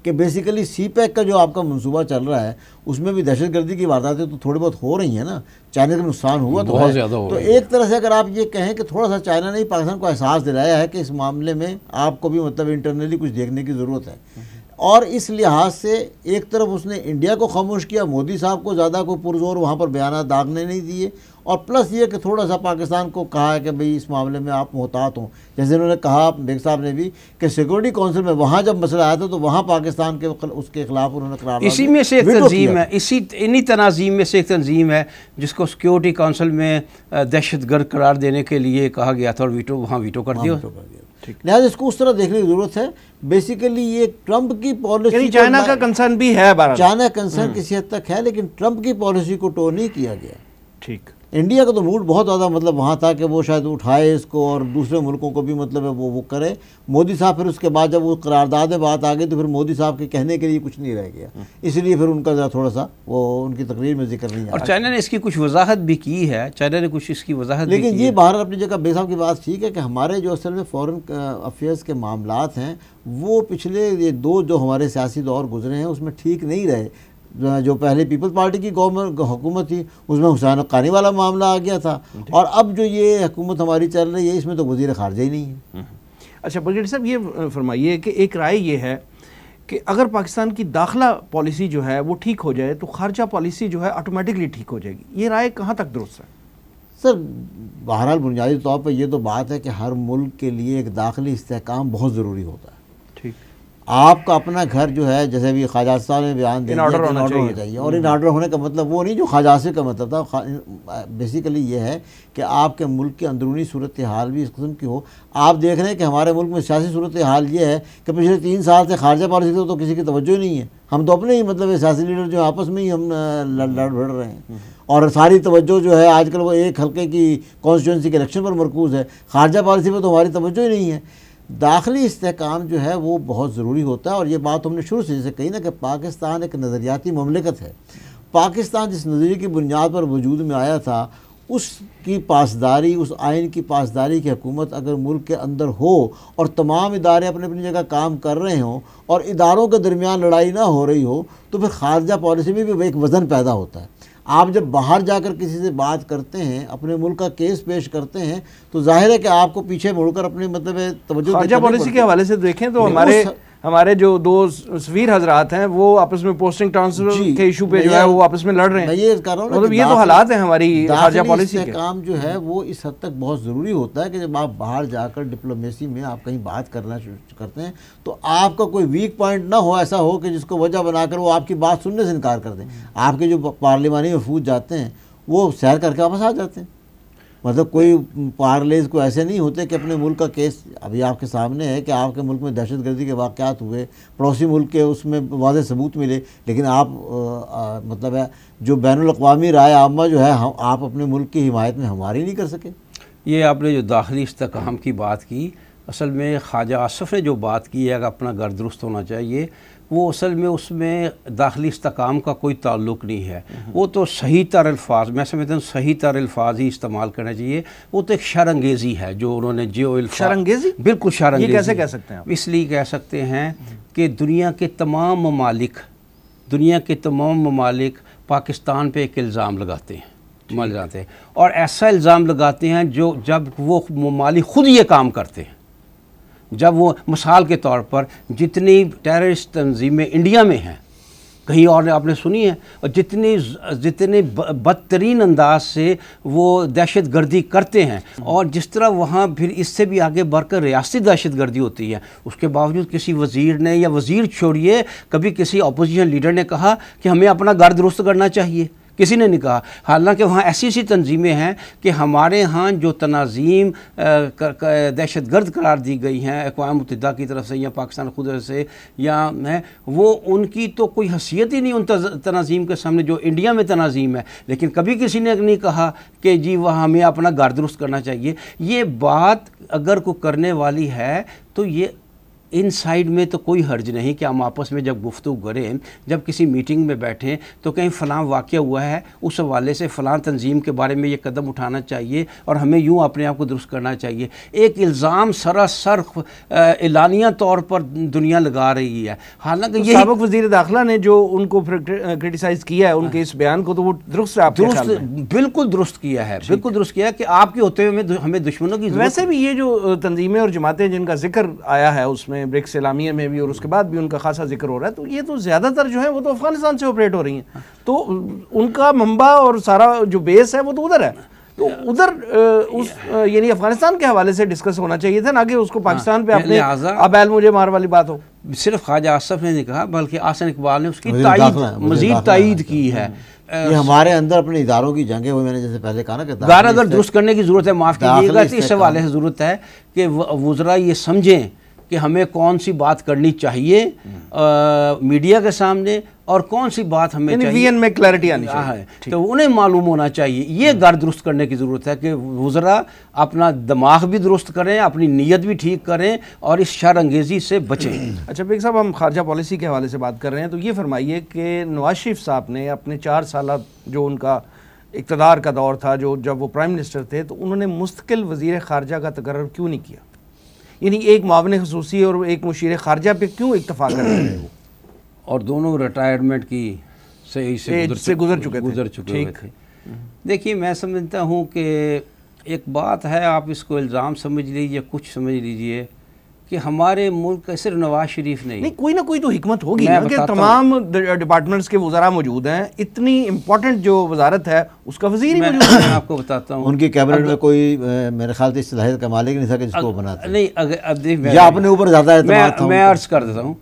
کہ بیسیکلی سی پیک کا جو آپ کا منصوبہ چل رہا ہے اس میں بھی دہشت گردی کی وارداتیں تو تھوڑی بہت ہو رہی ہیں نا, چائنا کا نقصان ہوا تو بہت ہے. زیادہ ہو تو رہی ہے. ایک طرح سے اگر آپ یہ کہیں کہ تھوڑا سا چائنا نے پاکستان کو احساس دلایا ہے کہ اس معاملے میں آپ کو بھی مطلب انٹرنلی کچھ دیکھنے کی ضرورت ہے, اور اس لحاظ سے ایک طرف اس نے انڈیا کو خاموش کیا, مودی صاحب کو زیادہ کو پرزور وہاں پر بیانات داغنے نہیں دیے, اور پلس یہ کہ تھوڑا سا پاکستان کو کہا ہے کہ بھئی اس معاملے میں آپ محتاط ہوں. جیسے انہوں نے کہا بیگ صاحب نے بھی کہ سیکورٹی کونسل میں وہاں جب مسئلہ آیا تھا تو وہاں پاکستان کے اس کے خلاف انہوں نے قرارداد اسی میں سے ایک تنظیم ہے, انہی تناظیم میں سے ایک تنظیم ہے جس کو سیکورٹی کونسل میں دہشت گرد قرار دینے کے لیے کہا گیا تھا, اور وہاں ویٹو کر دیا. لہٰذا اس کو اس طرح دیکھنے کی ضرورت ہے. بیسیکلی یہ ٹرمپ کی پالیسی, یعنی چائنا کا کنسرن بھی ہے, چائنا کنسرن کسی حد تک ہے, لیکن ٹرمپ کی پالیسی کو ٹو نہیں کیا گیا. ٹھیک. انڈیا کا تو موڈ بہت زیادہ مطلب وہاں تھا کہ وہ شاید اٹھائے اس کو اور دوسرے ملکوں کو بھی مطلب وہ کرے. مودی صاحب پھر اس کے بعد جب وہ قرارداد میں بات آ گئی تو پھر مودی صاحب کے کہنے کے لیے کچھ نہیں رہ گیا, اس لیے پھر ان کا ذرا تھوڑا سا وہ ان کی تقریر میں ذکر نہیں آیا. اور چائنا نے اس کی کچھ وضاحت بھی کی ہے, چائنا نے کچھ اس کی وضاحت بھی کی ہے. لیکن یہ بہرحال اپنی جگہ بیگ صاحب کی بات ٹھیک ہے کہ ہمارے جو اصل میں فورن افیئرس کے معاملات ہیں وہ پچھلے یہ دو جو ہمارے سیاسی دور گزرے ہیں اس میں ٹھیک نہیں رہے. جو پہلے پیپلز پارٹی کی حکومت تھی اس میں حسین حقانی والا معاملہ آ گیا تھا, اور اب جو یہ حکومت ہماری چل رہی ہے اس میں تو وزیر خارجہ ہی نہیں ہے. اچھا بریگیڈیئر صاحب یہ فرمائیے کہ ایک رائے یہ ہے کہ اگر پاکستان کی داخلہ پالیسی جو ہے وہ ٹھیک ہو جائے تو خارجہ پالیسی جو ہے آٹومیٹکلی ٹھیک ہو جائے گی, یہ رائے کہاں تک درست ہے؟ سر بہرحال بنیادی طور پر یہ تو بات ہے کہ ہر ملک کے لیے ایک داخلی استحکام بہت ضروری ہوتا ہے. آپ کا اپنا گھر جو ہے جیسے بھی خواجہ صاحب نے بیان دیا کہ ان آرڈر ہونا چاہیے, اور ان آرڈر ہونے کا مطلب وہ نہیں جو خواجہ صاحب کا مطلب تھا. بیسیکلی یہ ہے کہ آپ کے ملک کی اندرونی صورتحال بھی اس قسم کی ہو. آپ دیکھ رہے ہیں کہ ہمارے ملک میں سیاسی صورتحال یہ ہے کہ پچھلے 3 سال سے خارجہ پالیسی تو کسی کی توجہ نہیں ہے. ہم تو اپنے ہی مطلب سیاسی لیڈر جو آپس میں ہی ہم لڑ بھڑ رہے ہیں, اور ساری توجہ جو ہے آج کل وہ ایک حلقے کی کانسٹیٹوئنسی کے الیکشن پر مرکوز ہے. خارجہ پالیسی پہ تو ہماری توجہ ہی نہیں ہے. داخلی استحکام جو ہے وہ بہت ضروری ہوتا ہے, اور یہ بات ہم نے شروع سے جیسے کہی نا کہ پاکستان ایک نظریاتی مملکت ہے. پاکستان جس نظریے کی بنیاد پر وجود میں آیا تھا اس کی پاسداری, اس آئین کی پاسداری کی حکومت اگر ملک کے اندر ہو اور تمام ادارے اپنی اپنی جگہ کام کر رہے ہوں اور اداروں کے درمیان لڑائی نہ ہو رہی ہو تو پھر خارجہ پالیسی میں بھی ایک وزن پیدا ہوتا ہے. آپ جب باہر جا کر کسی سے بات کرتے ہیں, اپنے ملک کا کیس پیش کرتے ہیں, تو ظاہر ہے کہ آپ کو پیچھے مڑ کر اپنی مطلب توجہ خارجہ پالیسی کے حوالے سے دیکھیں تو ہمارے جو 2 سفیر حضرات ہیں وہ آپس میں پوسٹنگ ٹرانسفر کے ایشو پہ جو ہے وہ آپس میں لڑ رہے ہیں. میں یہ کہہ رہا ہوں مطلب یہ تو حالات ہیں ہماری خارجہ پالیسی کے. کام جو ہے وہ اس حد تک بہت ضروری ہوتا ہے کہ جب آپ باہر جا کر ڈپلومیسی میں آپ کہیں بات کرنا کرتے ہیں تو آپ کا کوئی ویک پوائنٹ نہ ہو, ایسا ہو کہ جس کو وجہ بنا کر وہ آپ کی بات سننے سے انکار کر دیں. آپ کے جو پارلیمانی وفود جاتے ہیں وہ سیر کر کے واپس آ جاتے ہیں. مطلب کوئی پارلیز کو ایسے نہیں ہوتے کہ اپنے ملک کا کیس, ابھی آپ کے سامنے ہے کہ آپ کے ملک میں دہشت گردی کے واقعات ہوئے, پڑوسی ملک کے اس میں واضح ثبوت ملے, لیکن آپ مطلب ہے جو بین الاقوامی رائے عامہ جو ہے آپ اپنے ملک کی حمایت میں ہماری نہیں کر سکے. یہ آپ نے جو داخلی استحکام کی بات کی, اصل میں خواجہ آصف نے جو بات کی ہے کہ اپنا گھر درست ہونا چاہیے, وہ اصل میں اس میں داخلی استحکام کا کوئی تعلق نہیں ہے. وہ تو صحیح تر الفاظ, میں سمجھتا ہوں صحیح تر الفاظ ہی استعمال کرنا چاہیے. وہ تو ایک شرانگیزی ہے جو انہوں نے شرانگیزی, بالکل شرانگیزی. یہ کیسے کہہ سکتے ہیں آپ؟ اس لیے کہہ سکتے ہیں کہ دنیا کے تمام ممالک پاکستان پہ ایک الزام لگاتے ہیں, اور ایسا الزام لگاتے ہیں جو جب وہ ممالک خود یہ کام کرتے ہیں. جب وہ مثال کے طور پر جتنی ٹیررسٹ تنظیمیں انڈیا میں ہیں, کہیں اور آپ نے سنی ہے, اور جتنے بدترین انداز سے وہ دہشت گردی کرتے ہیں, اور جس طرح وہاں پھر اس سے بھی آگے بڑھ کر ریاستی دہشت گردی ہوتی ہے, اس کے باوجود کسی وزیر نے, یا وزیر چھوڑیے کبھی کسی اپوزیشن لیڈر نے کہا کہ ہمیں اپنا گھر درست کرنا چاہیے, کسی نے نہیں کہا. حالانکہ وہاں ایسی تنظیمیں ہیں کہ ہمارے ہاں جو تناظیم دہشت گرد قرار دی گئی ہیں اقوام متحدہ کی طرف سے یا پاکستان خود سے, یا وہ ان کی تو کوئی حیثیت ہی نہیں ان تناظیم کے سامنے جو انڈیا میں تناظیم ہے, لیکن کبھی کسی نے نہیں کہا کہ جی وہ ہمیں اپنا گھر درست کرنا چاہیے. یہ بات اگر کوئی کرنے والی ہے تو یہ ان سائڈ میں تو کوئی حرج نہیں کہ ہم آپس میں جب گفتگو کریں، جب کسی میٹنگ میں بیٹھیں تو کہیں فلاں واقعہ ہوا ہے، اس حوالے سے فلاں تنظیم کے بارے میں یہ قدم اٹھانا چاہیے اور ہمیں یوں اپنے آپ کو درست کرنا چاہیے۔ ایک الزام سراسر اعلانیہ طور پر دنیا لگا رہی ہے، حالانکہ یہ سابق وزیر داخلہ نے جو ان کو کرٹیسائز کیا ہے ان کے اس بیان کو، تو وہ درست ہے آپ کے خیال میں؟ بالکل درست کیا ہے، بالکل درست کیا ہے کہ آپ کے ہوتے ہوئے ہمیں دشمنوں کی ضرورت۔ ویسے بھی یہ جو تنظیمیں اور جماعتیں جن کا ذکر آیا ہے اس میں برکس اعلامیہ میں بھی اور اس کے بعد بھی ان کا خاصا ذکر ہو رہا ہے، تو یہ تو زیادہ تر جو ہیں وہ تو افغانستان سے آپریٹ ہو رہی ہیں، تو ان کا منبع اور سارا جو بیس ہے وہ تو ادھر ہے، تو ادھر یعنی افغانستان کے حوالے سے ڈسکس ہونا چاہیے تھا، نہ کہ اس کو پاکستان پہ اپنے ابیل مجھے مار والی بات ہو۔ صرف خواجہ آصف نے نہیں کہا بلکہ آحسن اقبال نے اس کی مزید تائید کی ہے۔ یہ ہمارے اندر اپنے اداروں کی جنگیں ہوئی، میں نے جیسے پہلے کہا نا کہ ادارہ اگر درست کرنے کی ضرورت ہے، معاف کیجیے گا، اس حوالے سے ضرورت ہے کہ وزراء یہ سمجھیں کہ ہمیں کون سی بات کرنی چاہیے میڈیا کے سامنے اور کون سی بات ہمیں چاہیے، وی این میں کلیئرٹی آنی چاہیے، تو انہیں معلوم ہونا چاہیے۔ یہ غیر درست کرنے کی ضرورت ہے کہ وزراء اپنا دماغ بھی درست کریں، اپنی نیت بھی ٹھیک کریں اور اس شر انگیزی سے بچیں۔ اچھا بیگ صاحب، ہم خارجہ پالیسی کے حوالے سے بات کر رہے ہیں، تو یہ فرمائیے کہ نواز شریف صاحب نے اپنے 4 سالہ جو ان کا اقتدار کا دور تھا، جو جب وہ پرائم منسٹر تھے، تو انہوں نے مستقل وزیر خارجہ کا تقرر کیوں نہیں کیا؟ یعنی ایک معاون خصوصی اور ایک مشیر خارجہ پہ کیوں اکتفا کر رہے ہیں وہ؟ اور دونوں ریٹائرمنٹ کی سے گزر چکے ہوئے تھے۔ دیکھیے میں سمجھتا ہوں کہ ایک بات ہے، آپ اس کو الزام سمجھ لیجیے، کچھ سمجھ لیجیے کہ ہمارے ملک کا صرف نواز شریف نہیں، کوئی نہ کوئی تو حکمت ہوگی نا کہ تمام ڈپارٹمنٹس کے وزراء موجود ہیں، اتنی امپورٹنٹ جو وزارت ہے اس کا وزیر ہی موجود ہے۔ میں آپ کو بتاتا ہوں ان کی کیبنٹ میں کوئی میرے خیال سے صلاحیت کا مالک نہیں تھا کہ جس کو بناتا نہیں، یا اپنے اوپر زیادہ اعتماد تھا۔ میں عرض کر دیتا ہوں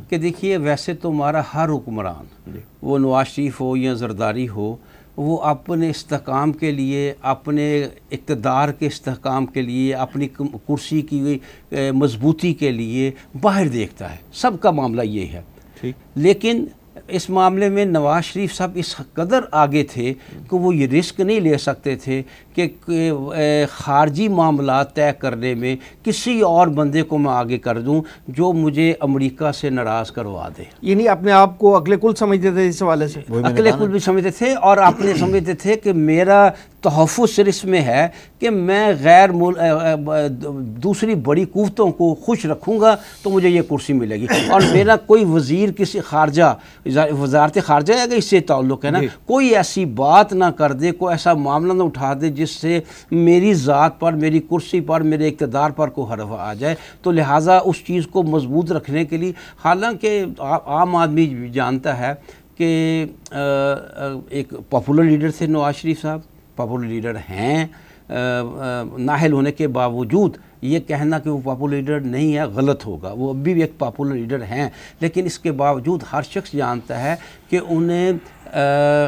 کہ دیکھیے ویسے تو ہمارا ہر حکمران، وہ نواز شریف ہو یا زرداری ہو، وہ اپنے استحکام کے لیے، اپنے اقتدار کے استحکام کے لیے، اپنی کرسی کی مضبوطی کے لیے باہر دیکھتا ہے، سب کا معاملہ یہ ہے۔ لیکن اس معاملے میں نواز شریف صاحب اس قدر آگے تھے کہ وہ یہ رسک نہیں لے سکتے تھے کہ خارجی معاملات طے کرنے میں کسی اور بندے کو میں آگے کر دوں جو مجھے امریکہ سے ناراض کروا دے۔ یعنی اپنے آپ کو عقل کل سمجھتے تھے اس حوالے سے؟ عقل کل بھی سمجھتے تھے اور اپنے سمجھتے تھے کہ میرا تحفظ صرف اس میں ہے کہ میں دوسری بڑی قوتوں کو خوش رکھوں گا تو مجھے یہ کرسی ملے گی، اور میرا کوئی وزیر کسی خارجہ وزارت خارجہ ہے کہ اس سے تعلق ہے نا، کوئی ایسی بات نہ کر دے، کوئی ایسا معاملہ نہ اٹھا دے جس سے میری ذات پر، میری کرسی پر، میرے اقتدار پر کوئی حرف آ جائے۔ تو لہٰذا اس چیز کو مضبوط رکھنے کے لیے، حالانکہ عام آدمی جانتا ہے کہ ایک پاپولر لیڈر تھے نواز شریف صاحب، پاپولر لیڈر ہیں، نااہل ہونے کے باوجود یہ کہنا کہ وہ پاپولر لیڈر نہیں ہے غلط ہوگا، وہ ابھی بھی ایک پاپولر لیڈر ہیں، لیکن اس کے باوجود ہر شخص جانتا ہے کہ انہیں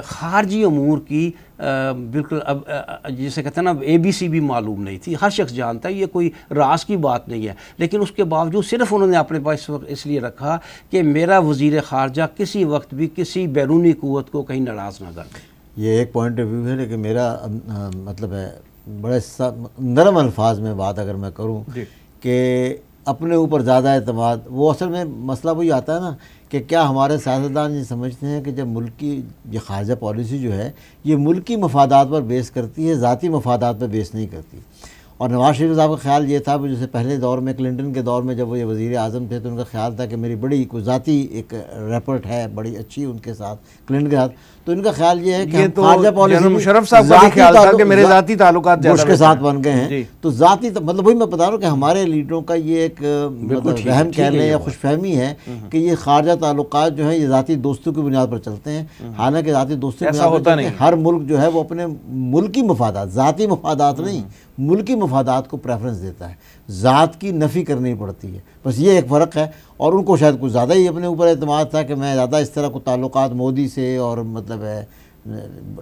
خارجی امور کی بالکل اب جسے کہتے ہیں نا اے بی سی بھی معلوم نہیں تھی، ہر شخص جانتا ہے، یہ کوئی راز کی بات نہیں ہے، لیکن اس کے باوجود صرف انہوں نے اپنے پاس اس لیے رکھا کہ میرا وزیر خارجہ کسی وقت بھی کسی بیرونی قوت کو کہیں ناراض نہ کر دے۔ یہ ایک پوائنٹ آف ویو ہے، لیکن میرا مطلب ہے بڑے نرم الفاظ میں بات اگر میں کروں کہ اپنے اوپر زیادہ اعتماد، وہ اصل میں مسئلہ وہی آتا ہے نا کہ کیا ہمارے سیاستدان یہ سمجھتے ہیں کہ جب ملکی یہ خارجہ پالیسی جو ہے یہ ملکی مفادات پر بیس کرتی ہے، ذاتی مفادات پر بیس نہیں کرتی۔ اور نواز شریف صاحب کا خیال یہ تھا کہ جیسے پہلے دور میں کلنٹن کے دور میں جب وہ یہ وزیر اعظم تھے تو ان کا خیال تھا کہ میری بڑی کوئی ذاتی ایک ریپورٹ ہے بڑی اچھی ان کے ساتھ کلنٹن کے ساتھ، تو ان کا خیال یہ ہے کہ خارجہ پالیسی مشرف صاحب کا خیال تھا کہ میرے ذاتی تعلقات بش کے ساتھ بن گئے ہیں، تو ذاتی مطلب وہی میں بتا رہا ہوں کہ ہمارے لیڈروں کا یہ ایک مطلب وہم کہہ لیں یا خوش فہمی ہے کہ یہ خارجہ تعلقات جو ہیں یہ ذاتی دوستوں کی بنیاد پر چلتے ہیں، حالانکہ ذاتی دوستوں کی بنیاد پر ہر ملک جو ہے وہ اپنے ملکی مفادات، ذاتی مفادات نہیں، ملکی مفادات کو پریفرنس دیتا ہے، ذات کی نفی کرنی پڑتی ہے، بس یہ ایک فرق ہے۔ اور ان کو شاید کچھ زیادہ ہی اپنے اوپر اعتماد تھا کہ میں زیادہ اس طرح کو تعلقات مودی سے اور مطلب ہے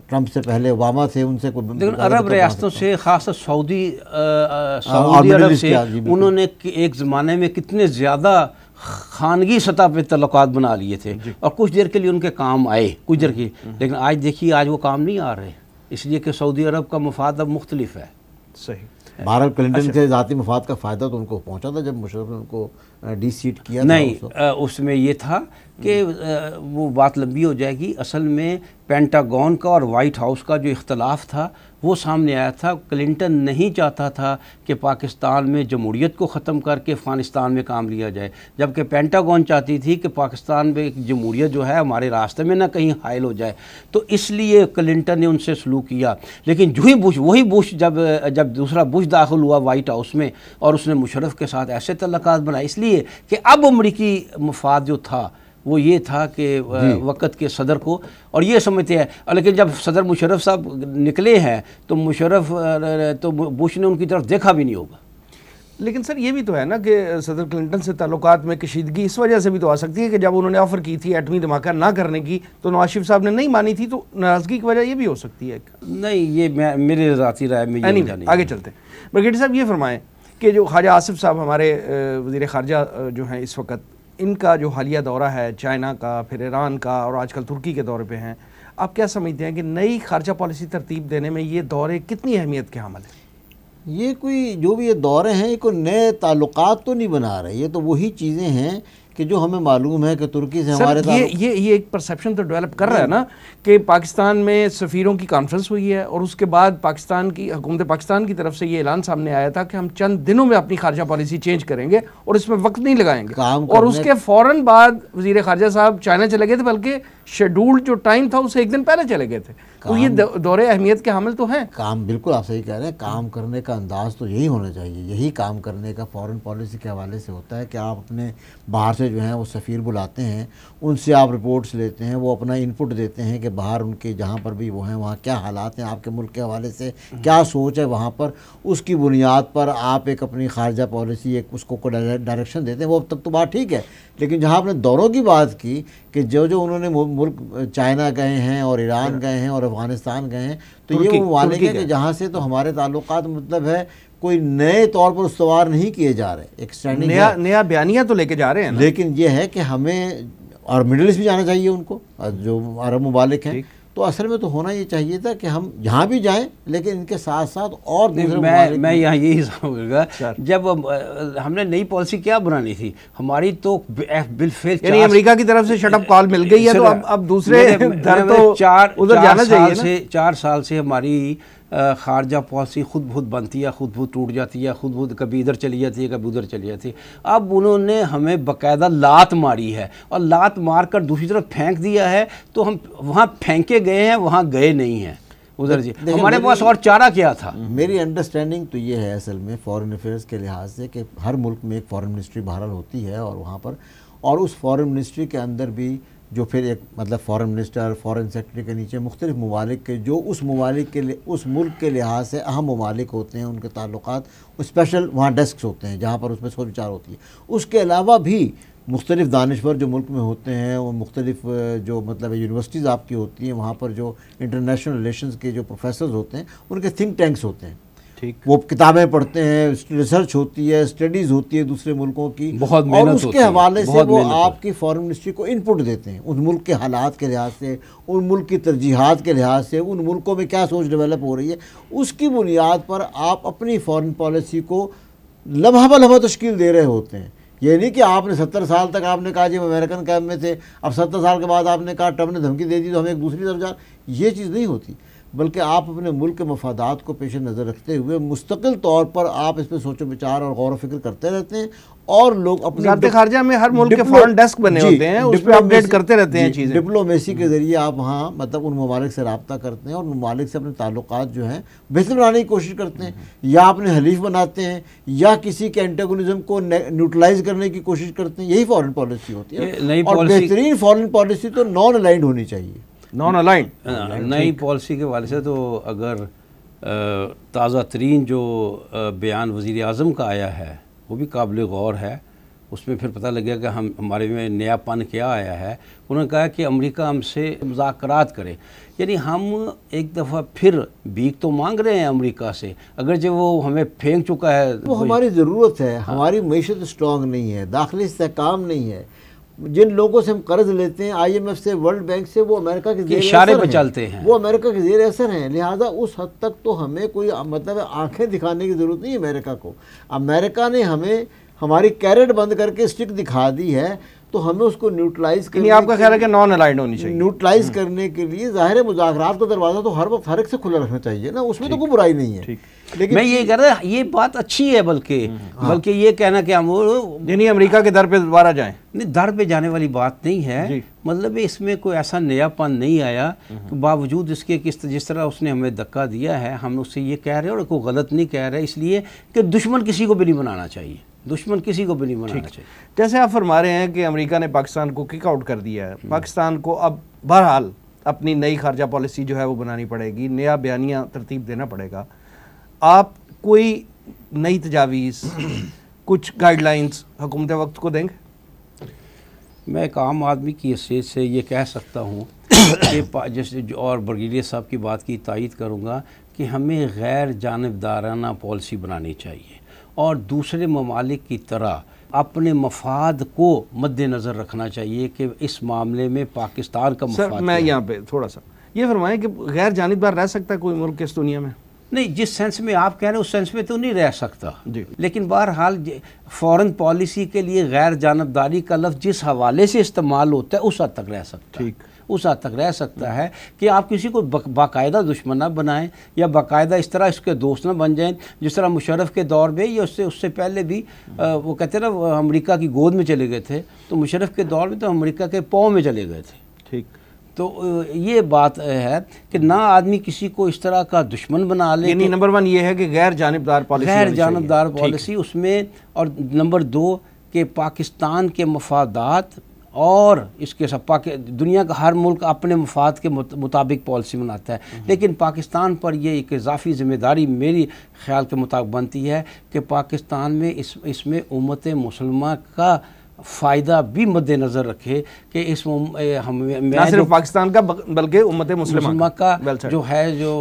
ٹرمپ سے پہلے اوباما تھے ان سے لیکن عرب ریاستوں سے خاص سعودی عرب سے انہوں نے ایک زمانے میں کتنے زیادہ خانگی سطح پہ تعلقات بنا لیے تھے اور کچھ دیر کے لیے ان کے کام آئے کچھ دیر کی، لیکن آج دیکھیے آج وہ کام نہیں آ رہے، اس لیے کہ سعودی عرب کا مفاد اب مختلف ہے۔ صحیح۔ بہرحال کلنٹن سے ذاتی مفاد کا فائدہ تو ان کو پہنچا تھا جب مشرف نے ان کو ڈی سیٹ کیا. نہیں اس میں یہ تھا کہ وہ بات لمبی ہو جائے گی. اصل میں پینٹاگون کا اور وائٹ ہاؤس کا جو اختلاف تھا وہ سامنے آیا تھا. کلنٹن نہیں چاہتا تھا کہ پاکستان میں جمہوریت کو ختم کر کے افغانستان میں کام لیا جائے، جبکہ پینٹاگون چاہتی تھی کہ پاکستان میں ایک جمہوریت جو ہے ہمارے راستے میں نہ کہیں حائل ہو جائے. تو اس لیے کلنٹن نے ان سے سلوک کیا. لیکن جو ہی وہی بش جب دوسرا بش داخل ہوا وائٹ ہاؤس میں اور اس نے مشرف کے ساتھ ایسے تعلقات بنائے، اس لیے کہ اب امریکی مفاد جو تھا وہ یہ تھا کہ وقت کے صدر کو، اور یہ سمجھتے ہیں. لیکن جب صدر مشرف صاحب نکلے ہیں تو بش نے ان کی طرف دیکھا بھی نہیں ہوگا. لیکن سر یہ بھی تو ہے نا کہ صدر کلنٹن سے تعلقات میں کشیدگی اس وجہ سے بھی تو آ سکتی ہے کہ جب انہوں نے آفر کی تھی ایٹمی دھماکہ نہ کرنے کی تو نواز شریف صاحب نے نہیں مانی تھی، تو ناراضگی کی وجہ یہ بھی ہو سکتی ہے. نہیں، یہ میرے ذاتی رائے میں یہ نہیں. آگے چلتے ہیں. بریگیڈیئر صاحب یہ فرمائیں کہ جو خواجہ آصف صاحب ہمارے وزیر خارجہ جو ہیں اس وقت، ان کا جو حالیہ دورہ ہے چائنا کا، پھر ایران کا، اور آج کل ترکی کے دورے پہ ہیں، آپ کیا سمجھتے ہیں کہ نئی خارجہ پالیسی ترتیب دینے میں یہ دورے کتنی اہمیت کے حامل ہیں؟ یہ کوئی جو بھی یہ دورے ہیں یہ کوئی نئے تعلقات تو نہیں بنا رہے، یہ تو وہی چیزیں ہیں کہ جو ہمیں معلوم ہے کہ ترکی سے ہمارے یہ ایک پرسیپشن تو ڈیولپ کر رہا ہے نا کہ پاکستان میں سفیروں کی کانفرنس ہوئی ہے اور اس کے بعد حکومت پاکستان کی طرف سے یہ اعلان سامنے آیا تھا کہ ہم چند دنوں میں اپنی خارجہ پالیسی چینج کریں گے اور اس میں وقت نہیں لگائیں گے، اور اس کے فوراً بعد وزیر خارجہ صاحب چائنا چلے گئے تھے، بلکہ شیڈولڈ جو ٹائم تھا اسے ایک دن پہلے چلے گئے تھے. تو یہ دورے اہمیت کے حامل تو ہیں. کام بالکل آپ صحیح کہہ رہے ہیں، کام کرنے کا انداز تو یہی ہونا چاہیے. یہی کام کرنے کا فورن پالیسی کے حوالے سے ہوتا ہے کہ آپ اپنے باہر سے جو ہیں وہ سفیر بلاتے ہیں، ان سے آپ رپورٹس لیتے ہیں، وہ اپنا انپٹ دیتے ہیں کہ باہر ان کے جہاں پر بھی وہ ہیں وہاں کیا حالات ہیں، آپ کے ملک کے حوالے سے کیا سوچ ہے وہاں پر. اس کی بنیاد پر آپ ایک اپنی خارجہ پالیسی ایک اس کو ڈائریکشن دیتے ہیں. وہ اب تک تو بات ٹھیک ہے، لیکن جہاں آپ نے دوروں کی بات کی کہ جو انہوں نے ملک چائنا گئے ہیں اور ایران گئے ہیں اور افغانستان گئے ہیں، تو یہ وہ ممالک ہیں کہ جہاں سے تو ہمارے تعلقات مطلب ہے کوئی نئے طور پر استوار نہیں کیے جا رہے، ایک اسٹینڈنگ نیا بیانیہ تو لے کے جا رہے ہیں. لیکن یہ ہے کہ ہمیں اور مڈل ایسٹ بھی جانا چاہیے ان کو، جو عرب ممالک ہیں. تو اصل میں تو ہونا یہ چاہیے تھا کہ ہم جہاں بھی جائیں لیکن ان کے ساتھ ساتھ اور دوسرے ممالک. میں یہاں یہی سمجھوں گا جب ہم نے نئی پالیسی کیا بنانی تھی ہماری، تو بالفعل یعنی امریکہ کی طرف سے شٹ اپ کال مل گئی ہے، تو اب دوسرے ادھر جانا چاہیے. 4 سال سے ہماری خارجہ پالیسی خود بہت بنتی ہے، خود بہت ٹوٹ جاتی ہے، خود بہت کبھی ادھر چلی جاتی ہے کبھی ادھر چلی جاتی ہے. اب انہوں نے ہمیں باقاعدہ لات ماری ہے اور لات مار کر دوسری طرف پھینک دیا ہے، تو ہم وہاں پھینکے گئے ہیں، وہاں گئے نہیں ہیں ادھر. جی ہمارے پاس اور چارہ کیا تھا. میری انڈرسٹینڈنگ تو یہ ہے اصل میں فارن افیئرس کے لحاظ سے کہ ہر ملک میں ایک فارن منسٹری بہرحال ہوتی ہے، اور وہاں پر اور اس فارن منسٹری کے اندر بھی جو پھر ایک مطلب فارن منسٹر، فارن سیکرٹری کے نیچے مختلف ممالک کے جو اس ممالک کے اس ملک کے لحاظ سے اہم ممالک ہوتے ہیں، ان کے تعلقات اسپیشل وہاں ڈیسکس ہوتے ہیں جہاں پر اس میں سوچ وچار ہوتی ہے. اس کے علاوہ بھی مختلف دانشور جو ملک میں ہوتے ہیں، وہ مختلف جو مطلب یونیورسٹیز آپ کی ہوتی ہیں، وہاں پر جو انٹرنیشنل ریلیشنز کے جو پروفیسرز ہوتے ہیں ان کے تھنک ٹینکس ہوتے ہیں. وہ کتابیں پڑھتے ہیں، ریسرچ ہوتی ہے، اسٹڈیز ہوتی ہے دوسرے ملکوں کی، بہت اور اس کے حوالے سے وہ آپ کی فارن منسٹری کو انپٹ دیتے ہیں اس ملک کے حالات کے لحاظ سے، ان ملک کی ترجیحات کے لحاظ سے، ان ملکوں میں کیا سوچ ڈیولپ ہو رہی ہے. اس کی بنیاد پر آپ اپنی فارن پالیسی کو لمحہ بہ لمحہ تشکیل دے رہے ہوتے ہیں. یہ نہیں کہ آپ نے 70 سال تک آپ نے کہا جی امریکن کیمپ میں تھے، اب 70 سال کے بعد آپ نے کہا ٹرمپ نے دھمکی دے دی تو ہم ایک دوسری طرف جا. یہ چیز نہیں ہوتی، بلکہ آپ اپنے ملک کے مفادات کو پیش نظر رکھتے ہوئے مستقل طور پر آپ اس پہ سوچ و بچار اور غور و فکر کرتے رہتے ہیں. اور لوگ اپنی وزارت خارجہ میں ہر ملک کے فورن ڈیسک بنے ہوتے ہیں، اس پہ اپڈیٹ کرتے رہتے ہیں چیزیں. ڈپلومیسی کے ذریعے آپ وہاں مطلب ان ممالک سے رابطہ کرتے ہیں اور ممالک سے اپنے تعلقات جو ہیں بہتر بنانے کی کوشش کرتے ہیں، یا اپنے حلیف بناتے ہیں، یا کسی کے اینٹاگونزم کو نیوٹرلائز کرنے کی کوشش کرتے ہیں. یہی فارن پالیسی ہوتی ہے، اور بہترین فارن پالیسی تو نان الائنڈ ہونی چاہیے. نان الائنڈ نئی پالیسی کے حوالے سے تو اگر تازہ ترین جو بیان وزیر اعظم کا آیا ہے وہ بھی قابل غور ہے. اس میں پھر پتہ لگا کہ ہمارے میں نیا پن کیا آیا ہے. انہوں نے کہا کہ امریکہ ہم سے مذاکرات کرے، یعنی ہم ایک دفعہ پھر بھیک تو مانگ رہے ہیں امریکہ سے، اگرچہ وہ ہمیں پھینک چکا ہے. وہ ہماری ضرورت ہے، ہماری معیشت اسٹرانگ نہیں ہے، داخلی استحکام نہیں ہے. جن لوگوں سے ہم قرض لیتے ہیں IMF سے, ورلڈ بینک سے, وہ امریکہ کے زیر اشارے اثر پہ ہیں, چلتے ہیں, وہ امریکہ کے زیر اثر ہیں. لہٰذا اس حد تک تو ہمیں کوئی مطلب آنکھیں دکھانے کی ضرورت نہیں ہے امریکہ کو. امریکہ نے ہمیں ہماری کیرٹ بند کر کے اسٹک دکھا دی ہے, تو ہمیں اس کو نیوٹرلائز کرنے, آپ کا خیال ہے کہ نان الائنڈ ہونی چاہیے, نیوٹرلائز کرنے کے لیے ظاہر ہے مذاکرات کا دروازہ تو ہر وقت ہر ایک سے کھلا رکھنا چاہیے نا, اس میں تو کوئی برائی نہیں ہے. لیکن میں یہ کہہ رہا ہوں یہ بات اچھی ہے, بلکہ یہ کہنا کہ ہم یعنی امریکہ کے در پہ دوبارہ جائیں, نہیں, در پہ جانے والی بات نہیں ہے. مطلب اس میں کوئی ایسا نیا پن نہیں آیا, باوجود اس کے جس طرح اس نے ہمیں دھکا دیا ہے, ہم اس سے یہ کہہ رہے ہیں اور کوئی غلط نہیں کہہ رہے, اس لیے کہ دشمن کسی کو بھی نہیں بنانا چاہیے, دشمن کسی کو بھی نہیں بنانا چاہیے. جیسے آپ فرما رہے ہیں کہ امریکہ نے پاکستان کو کک آؤٹ کر دیا ہے, پاکستان کو اب بہرحال اپنی نئی خارجہ پالیسی جو ہے وہ بنانی پڑے گی, نیا بیانیہ ترتیب دینا پڑے گا. آپ کوئی نئی تجاویز, کچھ گائیڈ لائنز حکومت وقت کو دیں گے؟ میں ایک عام آدمی کی حیثیت سے یہ کہہ سکتا ہوں کہ جیسے اور برگیڈیئر صاحب کی بات کی تائید کروں گا کہ ہمیں غیر جانبدارانہ پالیسی بنانی چاہیے, اور دوسرے ممالک کی طرح اپنے مفاد کو مد نظر رکھنا چاہیے کہ اس معاملے میں پاکستان کا مفاد. سر میں یہاں پہ تھوڑا سا یہ فرمائیں کہ غیر جانبدار رہ سکتا ہے کوئی ملک اس دنیا میں؟ نہیں, جس سینس میں آپ کہہ رہے ہیں اس سینس میں تو نہیں رہ سکتا, لیکن بہرحال فورن پالیسی کے لیے غیر جانبداری کا لفظ جس حوالے سے استعمال ہوتا ہے اس حد تک رہ سکتا ہے, اس حد تک رہ سکتا ہے کہ آپ کسی کو باقاعدہ دشمن نہ بنائیں, یا باقاعدہ اس طرح اس کے دوست نہ بن جائیں, جس طرح مشرف کے دور میں یا اس سے پہلے بھی وہ کہتے ہیں نا وہ امریکہ کی گود میں چلے گئے تھے, تو مشرف کے دور میں تو امریکہ کے پاؤں میں چلے گئے تھے. ٹھیک, تو یہ بات ہے کہ نہ آدمی کسی کو اس طرح کا دشمن بنا لے. یعنی نمبر 1 یہ ہے کہ غیر جانبدار پالیسی, غیر جانبدار پالیسی اس میں, اور نمبر 2 کہ پاکستان کے مفادات اور اس کے سب دنیا کا ہر ملک اپنے مفاد کے مطابق پالیسی بناتا ہے, لیکن پاکستان پر یہ ایک اضافی ذمہ داری میری خیال کے مطابق بنتی ہے کہ پاکستان میں اس میں امت مسلمہ کا فائدہ بھی مد نظر رکھے کہ اس نہ صرف پاکستان کا بلکہ امت مسلمہ کا جو ہے جو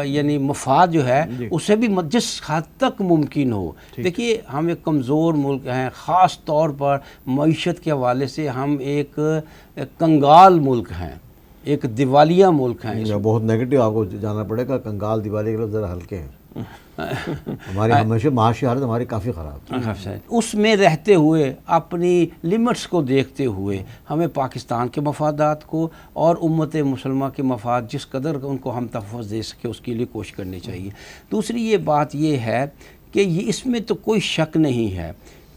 یعنی مفاد جو ہے اسے بھی جس حد تک ممکن ہو. دیکھیے ہم ایک کمزور ملک ہیں, خاص طور پر معیشت کے حوالے سے ہم ایک کنگال ملک ہیں, ایک دیوالیہ ملک ہیں. بہت نیگیٹو آپ کو جانا پڑے گا, کنگال دیوالیہ کے لفظ ذرا ہلکے ہیں. ہماری ہمیشہ معاشی حالت ہماری کافی خراب ہے. اس میں رہتے ہوئے اپنی لمٹس کو دیکھتے ہوئے ہمیں پاکستان کے مفادات کو اور امت مسلمہ کے مفاد جس قدر ان کو ہم تحفظ دے سکے اس کے لیے کوشش کرنی چاہیے. دوسری یہ بات یہ ہے کہ اس میں تو کوئی شک نہیں ہے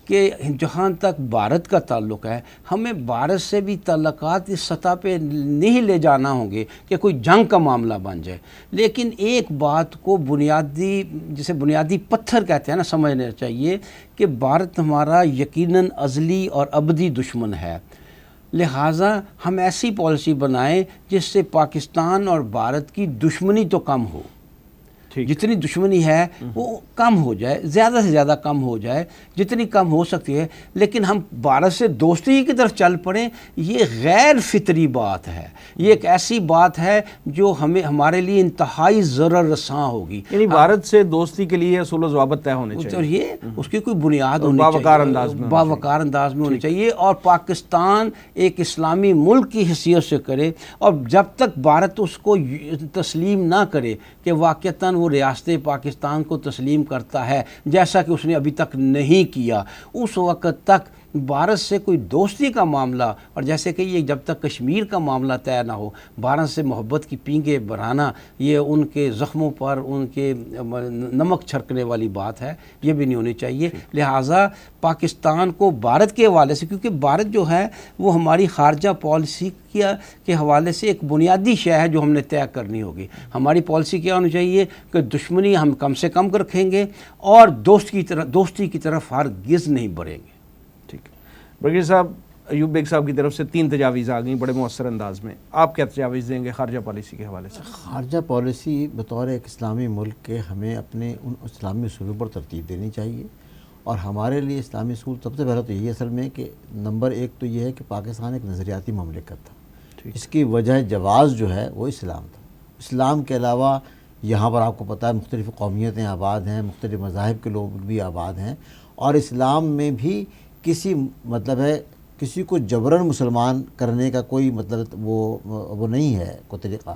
کہ جہاں تک بھارت کا تعلق ہے ہمیں بھارت سے بھی تعلقات اس سطح پہ نہیں لے جانا ہوں گے کہ کوئی جنگ کا معاملہ بن جائے, لیکن ایک بات کو جسے بنیادی پتھر کہتے ہیں نا سمجھنا چاہیے کہ بھارت ہمارا یقیناً ازلی اور ابدی دشمن ہے. لہٰذا ہم ایسی پالیسی بنائیں جس سے پاکستان اور بھارت کی دشمنی تو کم ہو, جتنی دشمنی ہے وہ کم ہو جائے, زیادہ سے زیادہ کم ہو جائے جتنی کم ہو سکتی ہے, لیکن ہم بھارت سے دوستی کی طرف چل پڑیں یہ غیر فطری بات ہے. یہ ایک ایسی بات ہے جو ہمارے لیے انتہائی ضرر رساں ہوگی. یعنی بھارت سے دوستی کے لیے اصول و ضوابط طے ہونے چاہیے, اور یہ اس کی کوئی بنیاد ہونی چاہیے, باوقار انداز میں ہونی چاہیے, اور پاکستان ایک اسلامی ملک کی حیثیت سے کرے, اور جب تک بھارت اس کو تسلیم نہ کرے کہ واقعتاً وہ ریاست پاکستان کو تسلیم کرتا ہے جیسا کہ اس نے ابھی تک نہیں کیا, اس وقت تک بھارت سے کوئی دوستی کا معاملہ, اور جیسے کہ یہ جب تک کشمیر کا معاملہ طے نہ ہو بھارت سے محبت کی پینگیں بڑھانا یہ ان کے زخموں پر ان کے نمک چھڑکنے والی بات ہے, یہ بھی نہیں ہونی چاہیے. لہٰذا پاکستان کو بھارت کے حوالے سے, کیونکہ بھارت جو ہے وہ ہماری خارجہ پالیسی کے حوالے سے ایک بنیادی شے ہے جو ہم نے طے کرنی ہوگی. ہماری پالیسی کیا ہونی چاہیے کہ دشمنی ہم کم سے کم رکھیں گے اور دوستی کی طرف ہرگز نہیں بڑھیں گے. برگیڈیئر صاحب, ایوب بیگ صاحب کی طرف سے 3 تجاویز آ گئیں بڑے مؤثر انداز میں, آپ کیا تجاویز دیں گے خارجہ پالیسی کے حوالے سے؟ خارجہ پالیسی بطور ایک اسلامی ملک کے ہمیں اپنے ان اسلامی اصولوں پر ترتیب دینی چاہیے, اور ہمارے لیے اسلامی اصول سب سے پہلا تو یہی اصل میں کہ نمبر 1 تو یہ ہے کہ پاکستان ایک نظریاتی مملکت تھا, اس کی وجہ جواز جو ہے وہ اسلام تھا. اسلام کے علاوہ یہاں پر آپ کو پتہ ہے مختلف قومیتیں آباد ہیں, مختلف مذاہب کے لوگ بھی آباد ہیں, اور اسلام میں بھی کسی مطلب ہے کسی کو جبراً مسلمان کرنے کا کوئی مطلب وہ نہیں ہے کوئی طریقہ.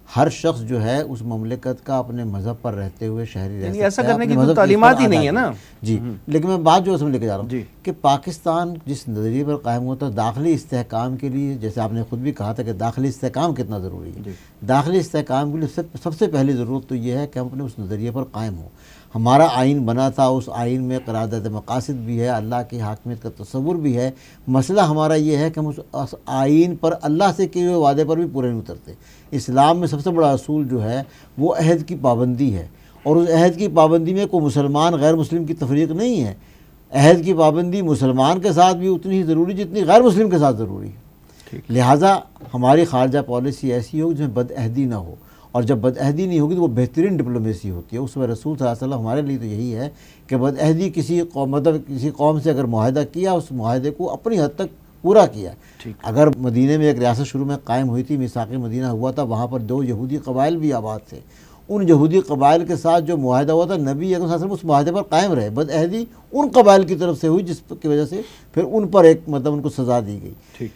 ہر شخص جو ہے اس مملکت کا اپنے مذہب پر رہتے ہوئے شہری رہ سکتا ہے. ایسا کرنے کی تو تعلیمات ہی نہیں ہے نا. جی لیکن میں بات جو اس میں لے کے جا رہا ہوں کہ پاکستان جس نظریے پر قائم ہوتا ہے داخلی استحکام کے لیے، جیسے آپ نے خود بھی کہا تھا کہ داخلی استحکام کتنا ضروری ہے. داخلی استحکام کے لیے سب سے پہلی ضرورت تو یہ ہے کہ ہم اپنے اس نظریے پر قائم ہوں. ہمارا آئین بنا تھا، اس آئین میں قرارداد مقاصد بھی ہے، اللہ کی حاکمیت کا تصور بھی ہے. مسئلہ ہمارا یہ ہے کہ ہم اس آئین پر اللہ سے کیے ہوئے وعدے پر بھی پورے نہیں اترتے. اسلام میں سب سے بڑا اصول جو ہے وہ عہد کی پابندی ہے، اور اس عہد کی پابندی میں کوئی مسلمان غیر مسلم کی تفریق نہیں ہے. عہد کی پابندی مسلمان کے ساتھ بھی اتنی ہی ضروری جتنی غیر مسلم کے ساتھ ضروری ہے. لہٰذا ہماری خارجہ پالیسی ایسی ہو جس میں بد عہدی نہ ہو، اور جب بد عہدی نہیں ہوگی تو وہ بہترین ڈپلومیسی ہوتی ہے. اس میں رسول صلی اللہ علیہ وسلم ہمارے لیے تو یہی ہے کہ بد عہدی کسی قوم سے اگر معاہدہ کیا، اس معاہدے کو اپنی حد تک پورا کیا. اگر مدینہ میں ایک ریاست شروع میں قائم ہوئی تھی، میثاق مدینہ ہوا تھا، وہاں پر 2 یہودی قبائل بھی آباد تھے. ان یہودی قبائل کے ساتھ جو معاہدہ ہوا تھا، نبی اکرم صلی اللہ علیہ وسلم اس معاہدے پر قائم رہے. بد عہدی ان قبائل کی طرف سے ہوئی جس کی وجہ سے پھر ان پر ایک ان کو سزا دی گئی.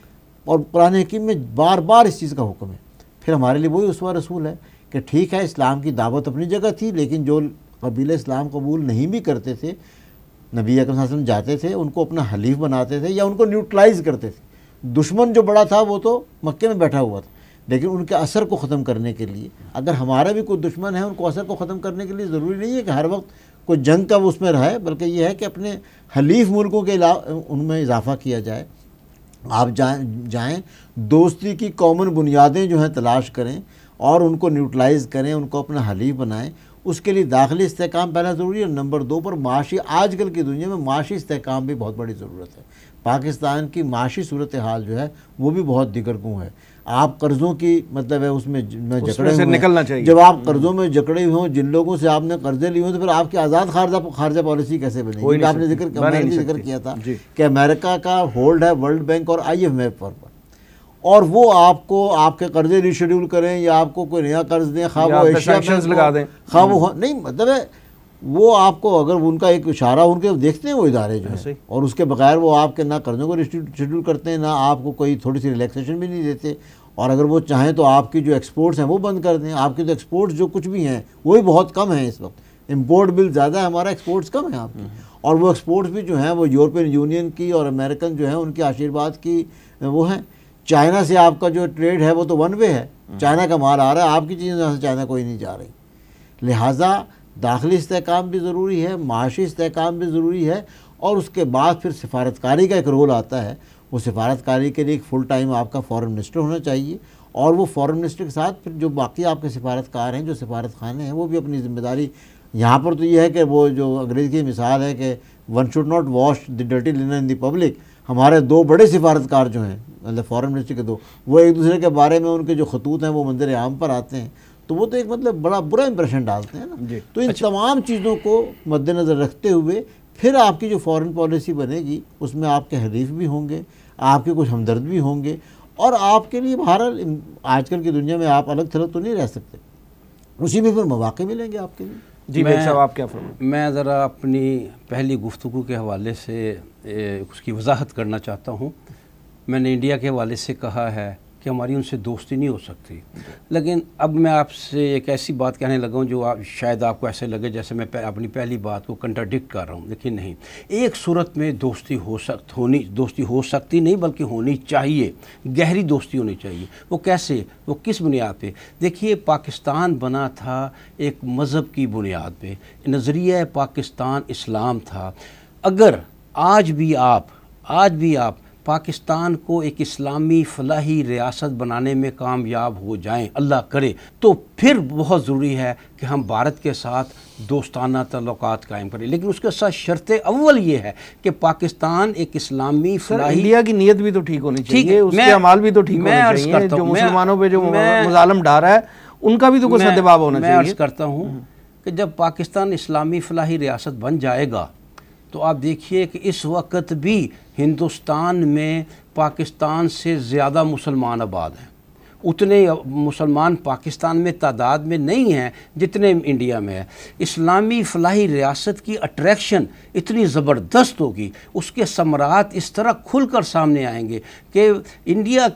اور قرآن حکیم میں بار بار اس چیز کا حکم ہے. پھر ہمارے لیے وہی اسوہ رسول ہے کہ ٹھیک ہے اسلام کی دعوت اپنی جگہ تھی، لیکن جو قبیلے اسلام قبول نہیں بھی کرتے تھے، نبی اکرم صلی اللہ علیہ وسلم جاتے تھے، ان کو اپنا حلیف بناتے تھے یا ان کو نیوٹرلائز کرتے تھے. دشمن جو بڑا تھا وہ تو مکے میں بیٹھا ہوا تھا، لیکن ان کے اثر کو ختم کرنے کے لیے اگر ہمارا بھی کوئی دشمن ہے، ان کو اثر کو ختم کرنے کے لیے ضروری نہیں ہے کہ ہر وقت کوئی جنگ کا اس میں رہے، بلکہ یہ ہے کہ اپنے حلیف ملکوں کے ان میں اضافہ کیا جائے. آپ جائیں دوستی کی کامن بنیادیں جو ہیں تلاش کریں اور ان کو نیوٹرلائز کریں، ان کو اپنا حلیف بنائیں. اس کے لیے داخلی استحکام پہلا ضروری ہے. نمبر 2 پر معاشی، آج کل کی دنیا میں معاشی استحکام بھی بہت بڑی ضرورت ہے. پاکستان کی معاشی صورتحال جو ہے وہ بھی بہت دیگرگوں ہے. آپ قرضوں کی مطلب ہے اس میں جکڑے ہوئے نکلنا چاہیے. جب آپ قرضوں میں جکڑے ہوئے ہوں، جن لوگوں سے آپ نے قرضے لیے ہوں، تو پھر آپ کی آزاد خارجہ پالیسی کیسے بنے گی؟ آپ نے ذکر کیا تھا کہ امریکہ کا ہولڈ ہے ورلڈ بینک اور IMF پر، اور وہ آپ کو آپ کے قرضے ریشیڈیول کریں یا آپ کو کوئی نیا قرض دیں، خواہ وہ ایشیا بینک لگا دیں، خواہ وہ نہیں، مطلب ہے وہ آپ کو اگر ان کا ایک اشارہ ان کے دیکھتے ہیں وہ ادارے جو ہیں، اور اس کے بغیر وہ آپ کے نہ قرضوں کو ریشیڈیول کرتے ہیں، نہ آپ کو کوئی تھوڑی سی ریلیکسیشن بھی نہیں دیتے. اور اگر وہ چاہیں تو آپ کی جو ایکسپورٹس ہیں وہ بند کر دیں. آپ کی تو ایکسپورٹس جو کچھ بھی ہیں وہی بہت کم ہیں اس وقت. امپورٹ بل زیادہ ہے، ہمارا ایکسپورٹس کم ہے آپ کی. اور وہ ایکسپورٹس بھی جو ہیں وہ یورپین یونین کی اور امریکن جو ہیں ان کے آشیرواد کی وہ ہیں. چائنا سے آپ کا جو ٹریڈ ہے وہ تو ون وے ہے، چائنا کا مال آ رہا ہے، آپ کی چیزیں یہاں سے چائنا کوئی نہیں جا رہی. لہٰذا داخلی استحکام بھی ضروری ہے، معاشی استحکام بھی ضروری ہے، اور اس کے بعد پھر سفارتکاری کا ایک رول آتا ہے. وہ سفارتکاری کے لیے ایک فل ٹائم آپ کا فورن منسٹر ہونا چاہیے، اور وہ فورن منسٹر کے ساتھ پھر جو باقی آپ کے سفارتکار ہیں، جو سفارت خانے ہیں، وہ بھی اپنی ذمہ داری. یہاں پر تو یہ ہے کہ وہ جو انگریزی کی مثال ہے کہ one should not wash the dirty linen in the public. ہمارے 2 بڑے سفارتکار جو ہیں مطلب فورن منسٹر کے 2، وہ ایک دوسرے کے بارے میں ان کے جو خطوط ہیں وہ منظر عام پر آتے ہیں، تو وہ تو ایک مطلب بڑا برا امپریشن ڈالتے ہیں نا. تو ان تمام چیزوں کو مد نظر رکھتے ہوئے پھر آپ کی جو فورن پالیسی بنے گی اس میں آپ کے حریف بھی ہوں گے، آپ کے کچھ ہمدرد بھی ہوں گے، اور آپ کے لیے بہرحال آج کل کی دنیا میں آپ الگ تھلگ تو نہیں رہ سکتے، اسی میں پھر مواقع ملیں گے آپ کے لیے. جی بھائی صاحب آپ کیا فرمائیں؟ میں ذرا اپنی پہلی گفتگو کے حوالے سے اس کی وضاحت کرنا چاہتا ہوں. میں نے انڈیا کے حوالے سے کہا ہے کہ ہماری ان سے دوستی نہیں ہو سکتی، لیکن اب میں آپ سے ایک ایسی بات کہنے لگا ہوں جو شاید آپ کو ایسے لگے جیسے میں اپنی پہلی بات کو کنٹراڈکٹ کر رہا ہوں، لیکن نہیں. ایک صورت میں دوستی ہو سکتی نہیں بلکہ ہونی چاہیے، گہری دوستی ہونی چاہیے. وہ کیسے؟ وہ کس بنیاد پہ؟ دیکھیے پاکستان بنا تھا ایک مذہب کی بنیاد پہ، نظریہ پاکستان اسلام تھا. اگر آج بھی آپ پاکستان کو ایک اسلامی فلاحی ریاست بنانے میں کامیاب ہو جائیں، اللہ کرے، تو پھر بہت ضروری ہے کہ ہم بھارت کے ساتھ دوستانہ تعلقات قائم کریں. لیکن اس کے ساتھ شرط اول یہ ہے کہ پاکستان ایک اسلامی فلاحی، انڈیا کی نیت بھی تو ٹھیک ہونی چاہیے، اس کے اعمال بھی تو ٹھیک ہونے چاہیے. جو مسلمانوں پہ جو مظالم ڈھا رہا ہے ان کا بھی تو کچھ سدباب ہونا چاہیے. میں عرض کرتا ہوں کہ جب پاکستان اسلامی فلاحی ریاست بن جائے گا تو آپ دیکھیے کہ اس وقت بھی ہندوستان میں پاکستان سے زیادہ مسلمان آباد ہیں. اتنے مسلمان پاکستان میں تعداد میں نہیں ہیں جتنے انڈیا میں ہے. اسلامی فلاحی ریاست کی اٹریکشن اتنی زبردست ہوگی, اس کے ثمرات اس طرح کھل کر سامنے آئیں گے کہ انڈیا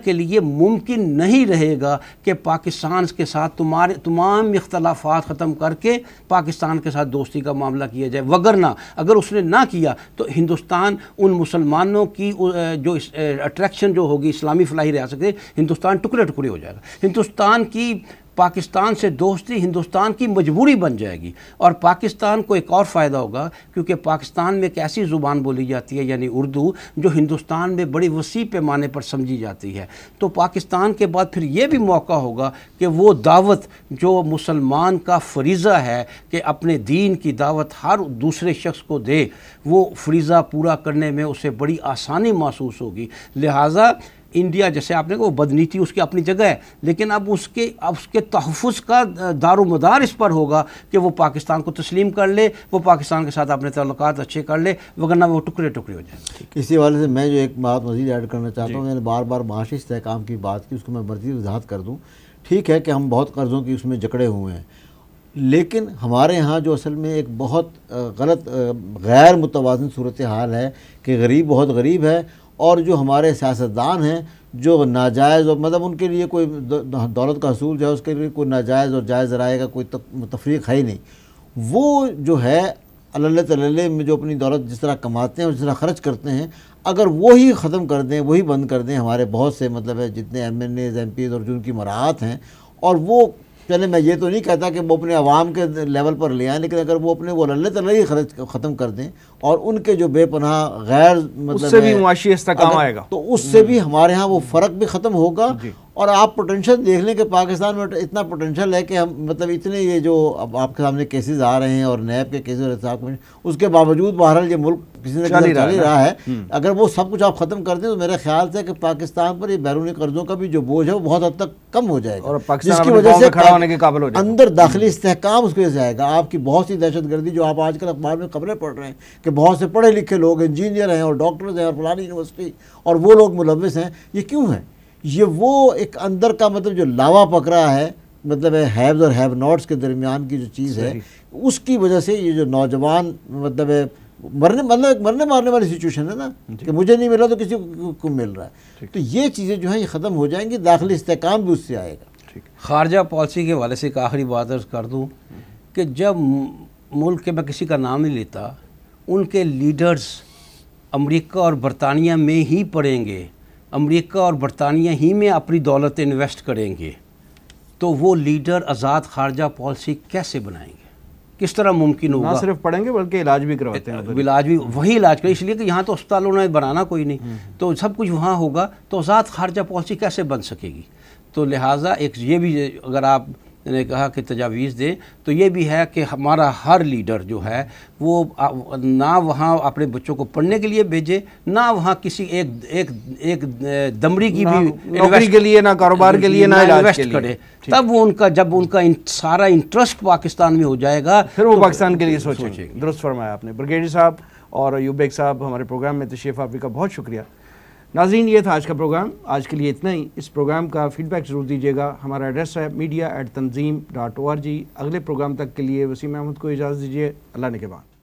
کے لیے ممکن نہیں رہے گا کہ پاکستان کے ساتھ تمام اختلافات ختم کر کے پاکستان کے ساتھ دوستی کا معاملہ کیا جائے, وگرنہ اگر اس نے نہ کیا تو ہندوستان ان مسلمانوں کی جو اٹریکشن جو ہوگی اسلامی فلاحی ریاست سے, ہندوستان ٹکڑے ٹکڑے ہو جائے گا. ہندوستان کی پاکستان سے دوستی ہندوستان کی مجبوری بن جائے گی. اور پاکستان کو ایک اور فائدہ ہوگا کیونکہ پاکستان میں ایک ایسی زبان بولی جاتی ہے یعنی اردو, جو ہندوستان میں بڑی وسیع پیمانے پر سمجھی جاتی ہے. تو پاکستان کے بعد پھر یہ بھی موقع ہوگا کہ وہ دعوت جو مسلمان کا فریضہ ہے کہ اپنے دین کی دعوت ہر دوسرے شخص کو دے, وہ فریضہ پورا کرنے میں اسے بڑی آسانی محسوس ہوگی. لہٰذا انڈیا جیسے آپ نے کہا وہ بدنیتی اس کی اپنی جگہ ہے, لیکن اب اس کے تحفظ کا دار و مدار اس پر ہوگا کہ وہ پاکستان کو تسلیم کر لے, وہ پاکستان کے ساتھ اپنے تعلقات اچھے کر لے, وگرنہ وہ ٹکڑے ٹکڑے ہو جائیں. اسی حوالے سے میں جو ایک بات مزید ایڈ کرنا چاہتا ہوں, میں نے بار بار معاشی استحکام کی بات کی, اس کو میں مزید وضاحت کر دوں. ٹھیک ہے کہ ہم بہت قرضوں کی اس میں جکڑے ہوئے ہیں, لیکن ہمارے ہاں جو اصل میں ایک بہت غلط غیر متوازن صورتحال ہے کہ غریب بہت غریب ہے, اور جو ہمارے سیاستدان ہیں جو ناجائز, اور مطلب ان کے لیے کوئی دولت کا حصول جو ہے اس کے لیے کوئی ناجائز اور جائز ذرائع کا کوئی تفریق ہے ہی نہیں. وہ جو ہے اللہ تعالی میں جو اپنی دولت جس طرح کماتے ہیں اور جس طرح خرچ کرتے ہیں, اگر وہی ختم کر دیں, وہی بند کر دیں ہمارے بہت سے مطلب ہے جتنے M N Es M Ps اور جو ان کی مراعات ہیں, اور وہ چلے میں یہ تو نہیں کہتا کہ وہ اپنے عوام کے لیول پر لے آئیں, لیکن اگر وہ اپنے وہ اللہ تعالی خرچ ختم کر دیں اور ان کے جو بے پناہ غیر مطلب اس سے بھی معاشی استحکام آئے گا, تو اس سے بھی ہمارے ہاں وہ فرق بھی ختم ہوگا. اور آپ پوٹینشیل دیکھ لیں کہ پاکستان میں اتنا پوٹینشیل ہے کہ ہم مطلب اتنے یہ جو اب آپ کے سامنے کیسز آ رہے ہیں اور نیب کے کیسز اور احتساب کمیشن, اس کے باوجود بہرحال یہ ملک کسی نہ کسی چل ہی رہا ہے. اگر وہ سب کچھ آپ ختم کر دیں تو میرے خیال سے کہ پاکستان پر یہ بیرونی قرضوں کا بھی جو بوجھ ہے وہ بہت حد تک کم ہو جائے گا, جس کی وجہ سے کھڑا ہونے کے قابل ہو جائے گا. اندر داخلی استحکام اس کی وجہ سے آئے گا. آپ کی بہت سی دہشت گردی جو آپ آج کل اخبار میں خبریں پڑھ رہے ہیں کہ بہت سے پڑھے لکھے لوگ انجینئر ہیں اور ڈاکٹرز ہیں اور فلانی یونیورسٹی, اور وہ لوگ ملوث ہیں, یہ کیوں ہیں؟ یہ وہ ایک اندر کا مطلب جو لاوا پک رہا ہے, مطلب ہیوز اور ہیو ناٹس کے درمیان کی جو چیز ہے, اس کی وجہ سے یہ جو نوجوان مطلب مرنے مارنے والی سچویشن ہے نا, کہ مجھے نہیں ملا تو کسی کو مل رہا ہے. تو یہ چیزیں جو ہیں یہ ختم ہو جائیں گی, داخلی استحکام بھی اس سے آئے گا. خارجہ پالیسی کے حوالے سے ایک آخری بات عرض کر دوں کہ جب ملک کے, میں کسی کا نام نہیں لیتا, ان کے لیڈرز امریکہ اور برطانیہ میں ہی پڑیں گے, امریکہ اور برطانیہ ہی میں اپنی دولت انویسٹ کریں گے, تو وہ لیڈر آزاد خارجہ پالیسی کیسے بنائیں گے؟ کس طرح ممکن ہوگا؟ نہ صرف پڑھیں گے بلکہ علاج بھی کرواتے ہیں, علاج بھی وہی علاج کریں, اس لیے کہ یہاں تو اسپتالوں نے بنانا کوئی نہیں, تو سب کچھ وہاں ہوگا, تو آزاد خارجہ پالیسی کیسے بن سکے گی؟ تو لہٰذا ایک یہ بھی, اگر آپ نے کہا کہ تجاویز دیں, تو یہ بھی ہے کہ ہمارا ہر لیڈر جو ہے وہ نہ وہاں اپنے بچوں کو پڑھنے کے لیے بھیجے, نہ وہاں کسی ایک دمڑی کی بھی نوکری کے لیے, نہ کاروبار کے لیے, نہ علاج کے لیے کرے. تب وہ جب ان کا سارا انٹرسٹ پاکستان میں ہو جائے گا, پھر وہ پاکستان کے لیے سوچیں گے. درست فرمایا آپ نے. برگیڈیئر صاحب اور ایوب بیگ صاحب, ہمارے پروگرام میں تشریف آوری کا بہت شکریہ. ناظرین, یہ تھا آج کا پروگرام. آج کے لیے اتنا ہی. اس پروگرام کا فیڈ بیک ضرور دیجیے گا. ہمارا ایڈریس ہے media@tanzeem.org. اگلے پروگرام تک کے لیے وسیم احمد کو اجازت دیجیے. اللہ نگہبان.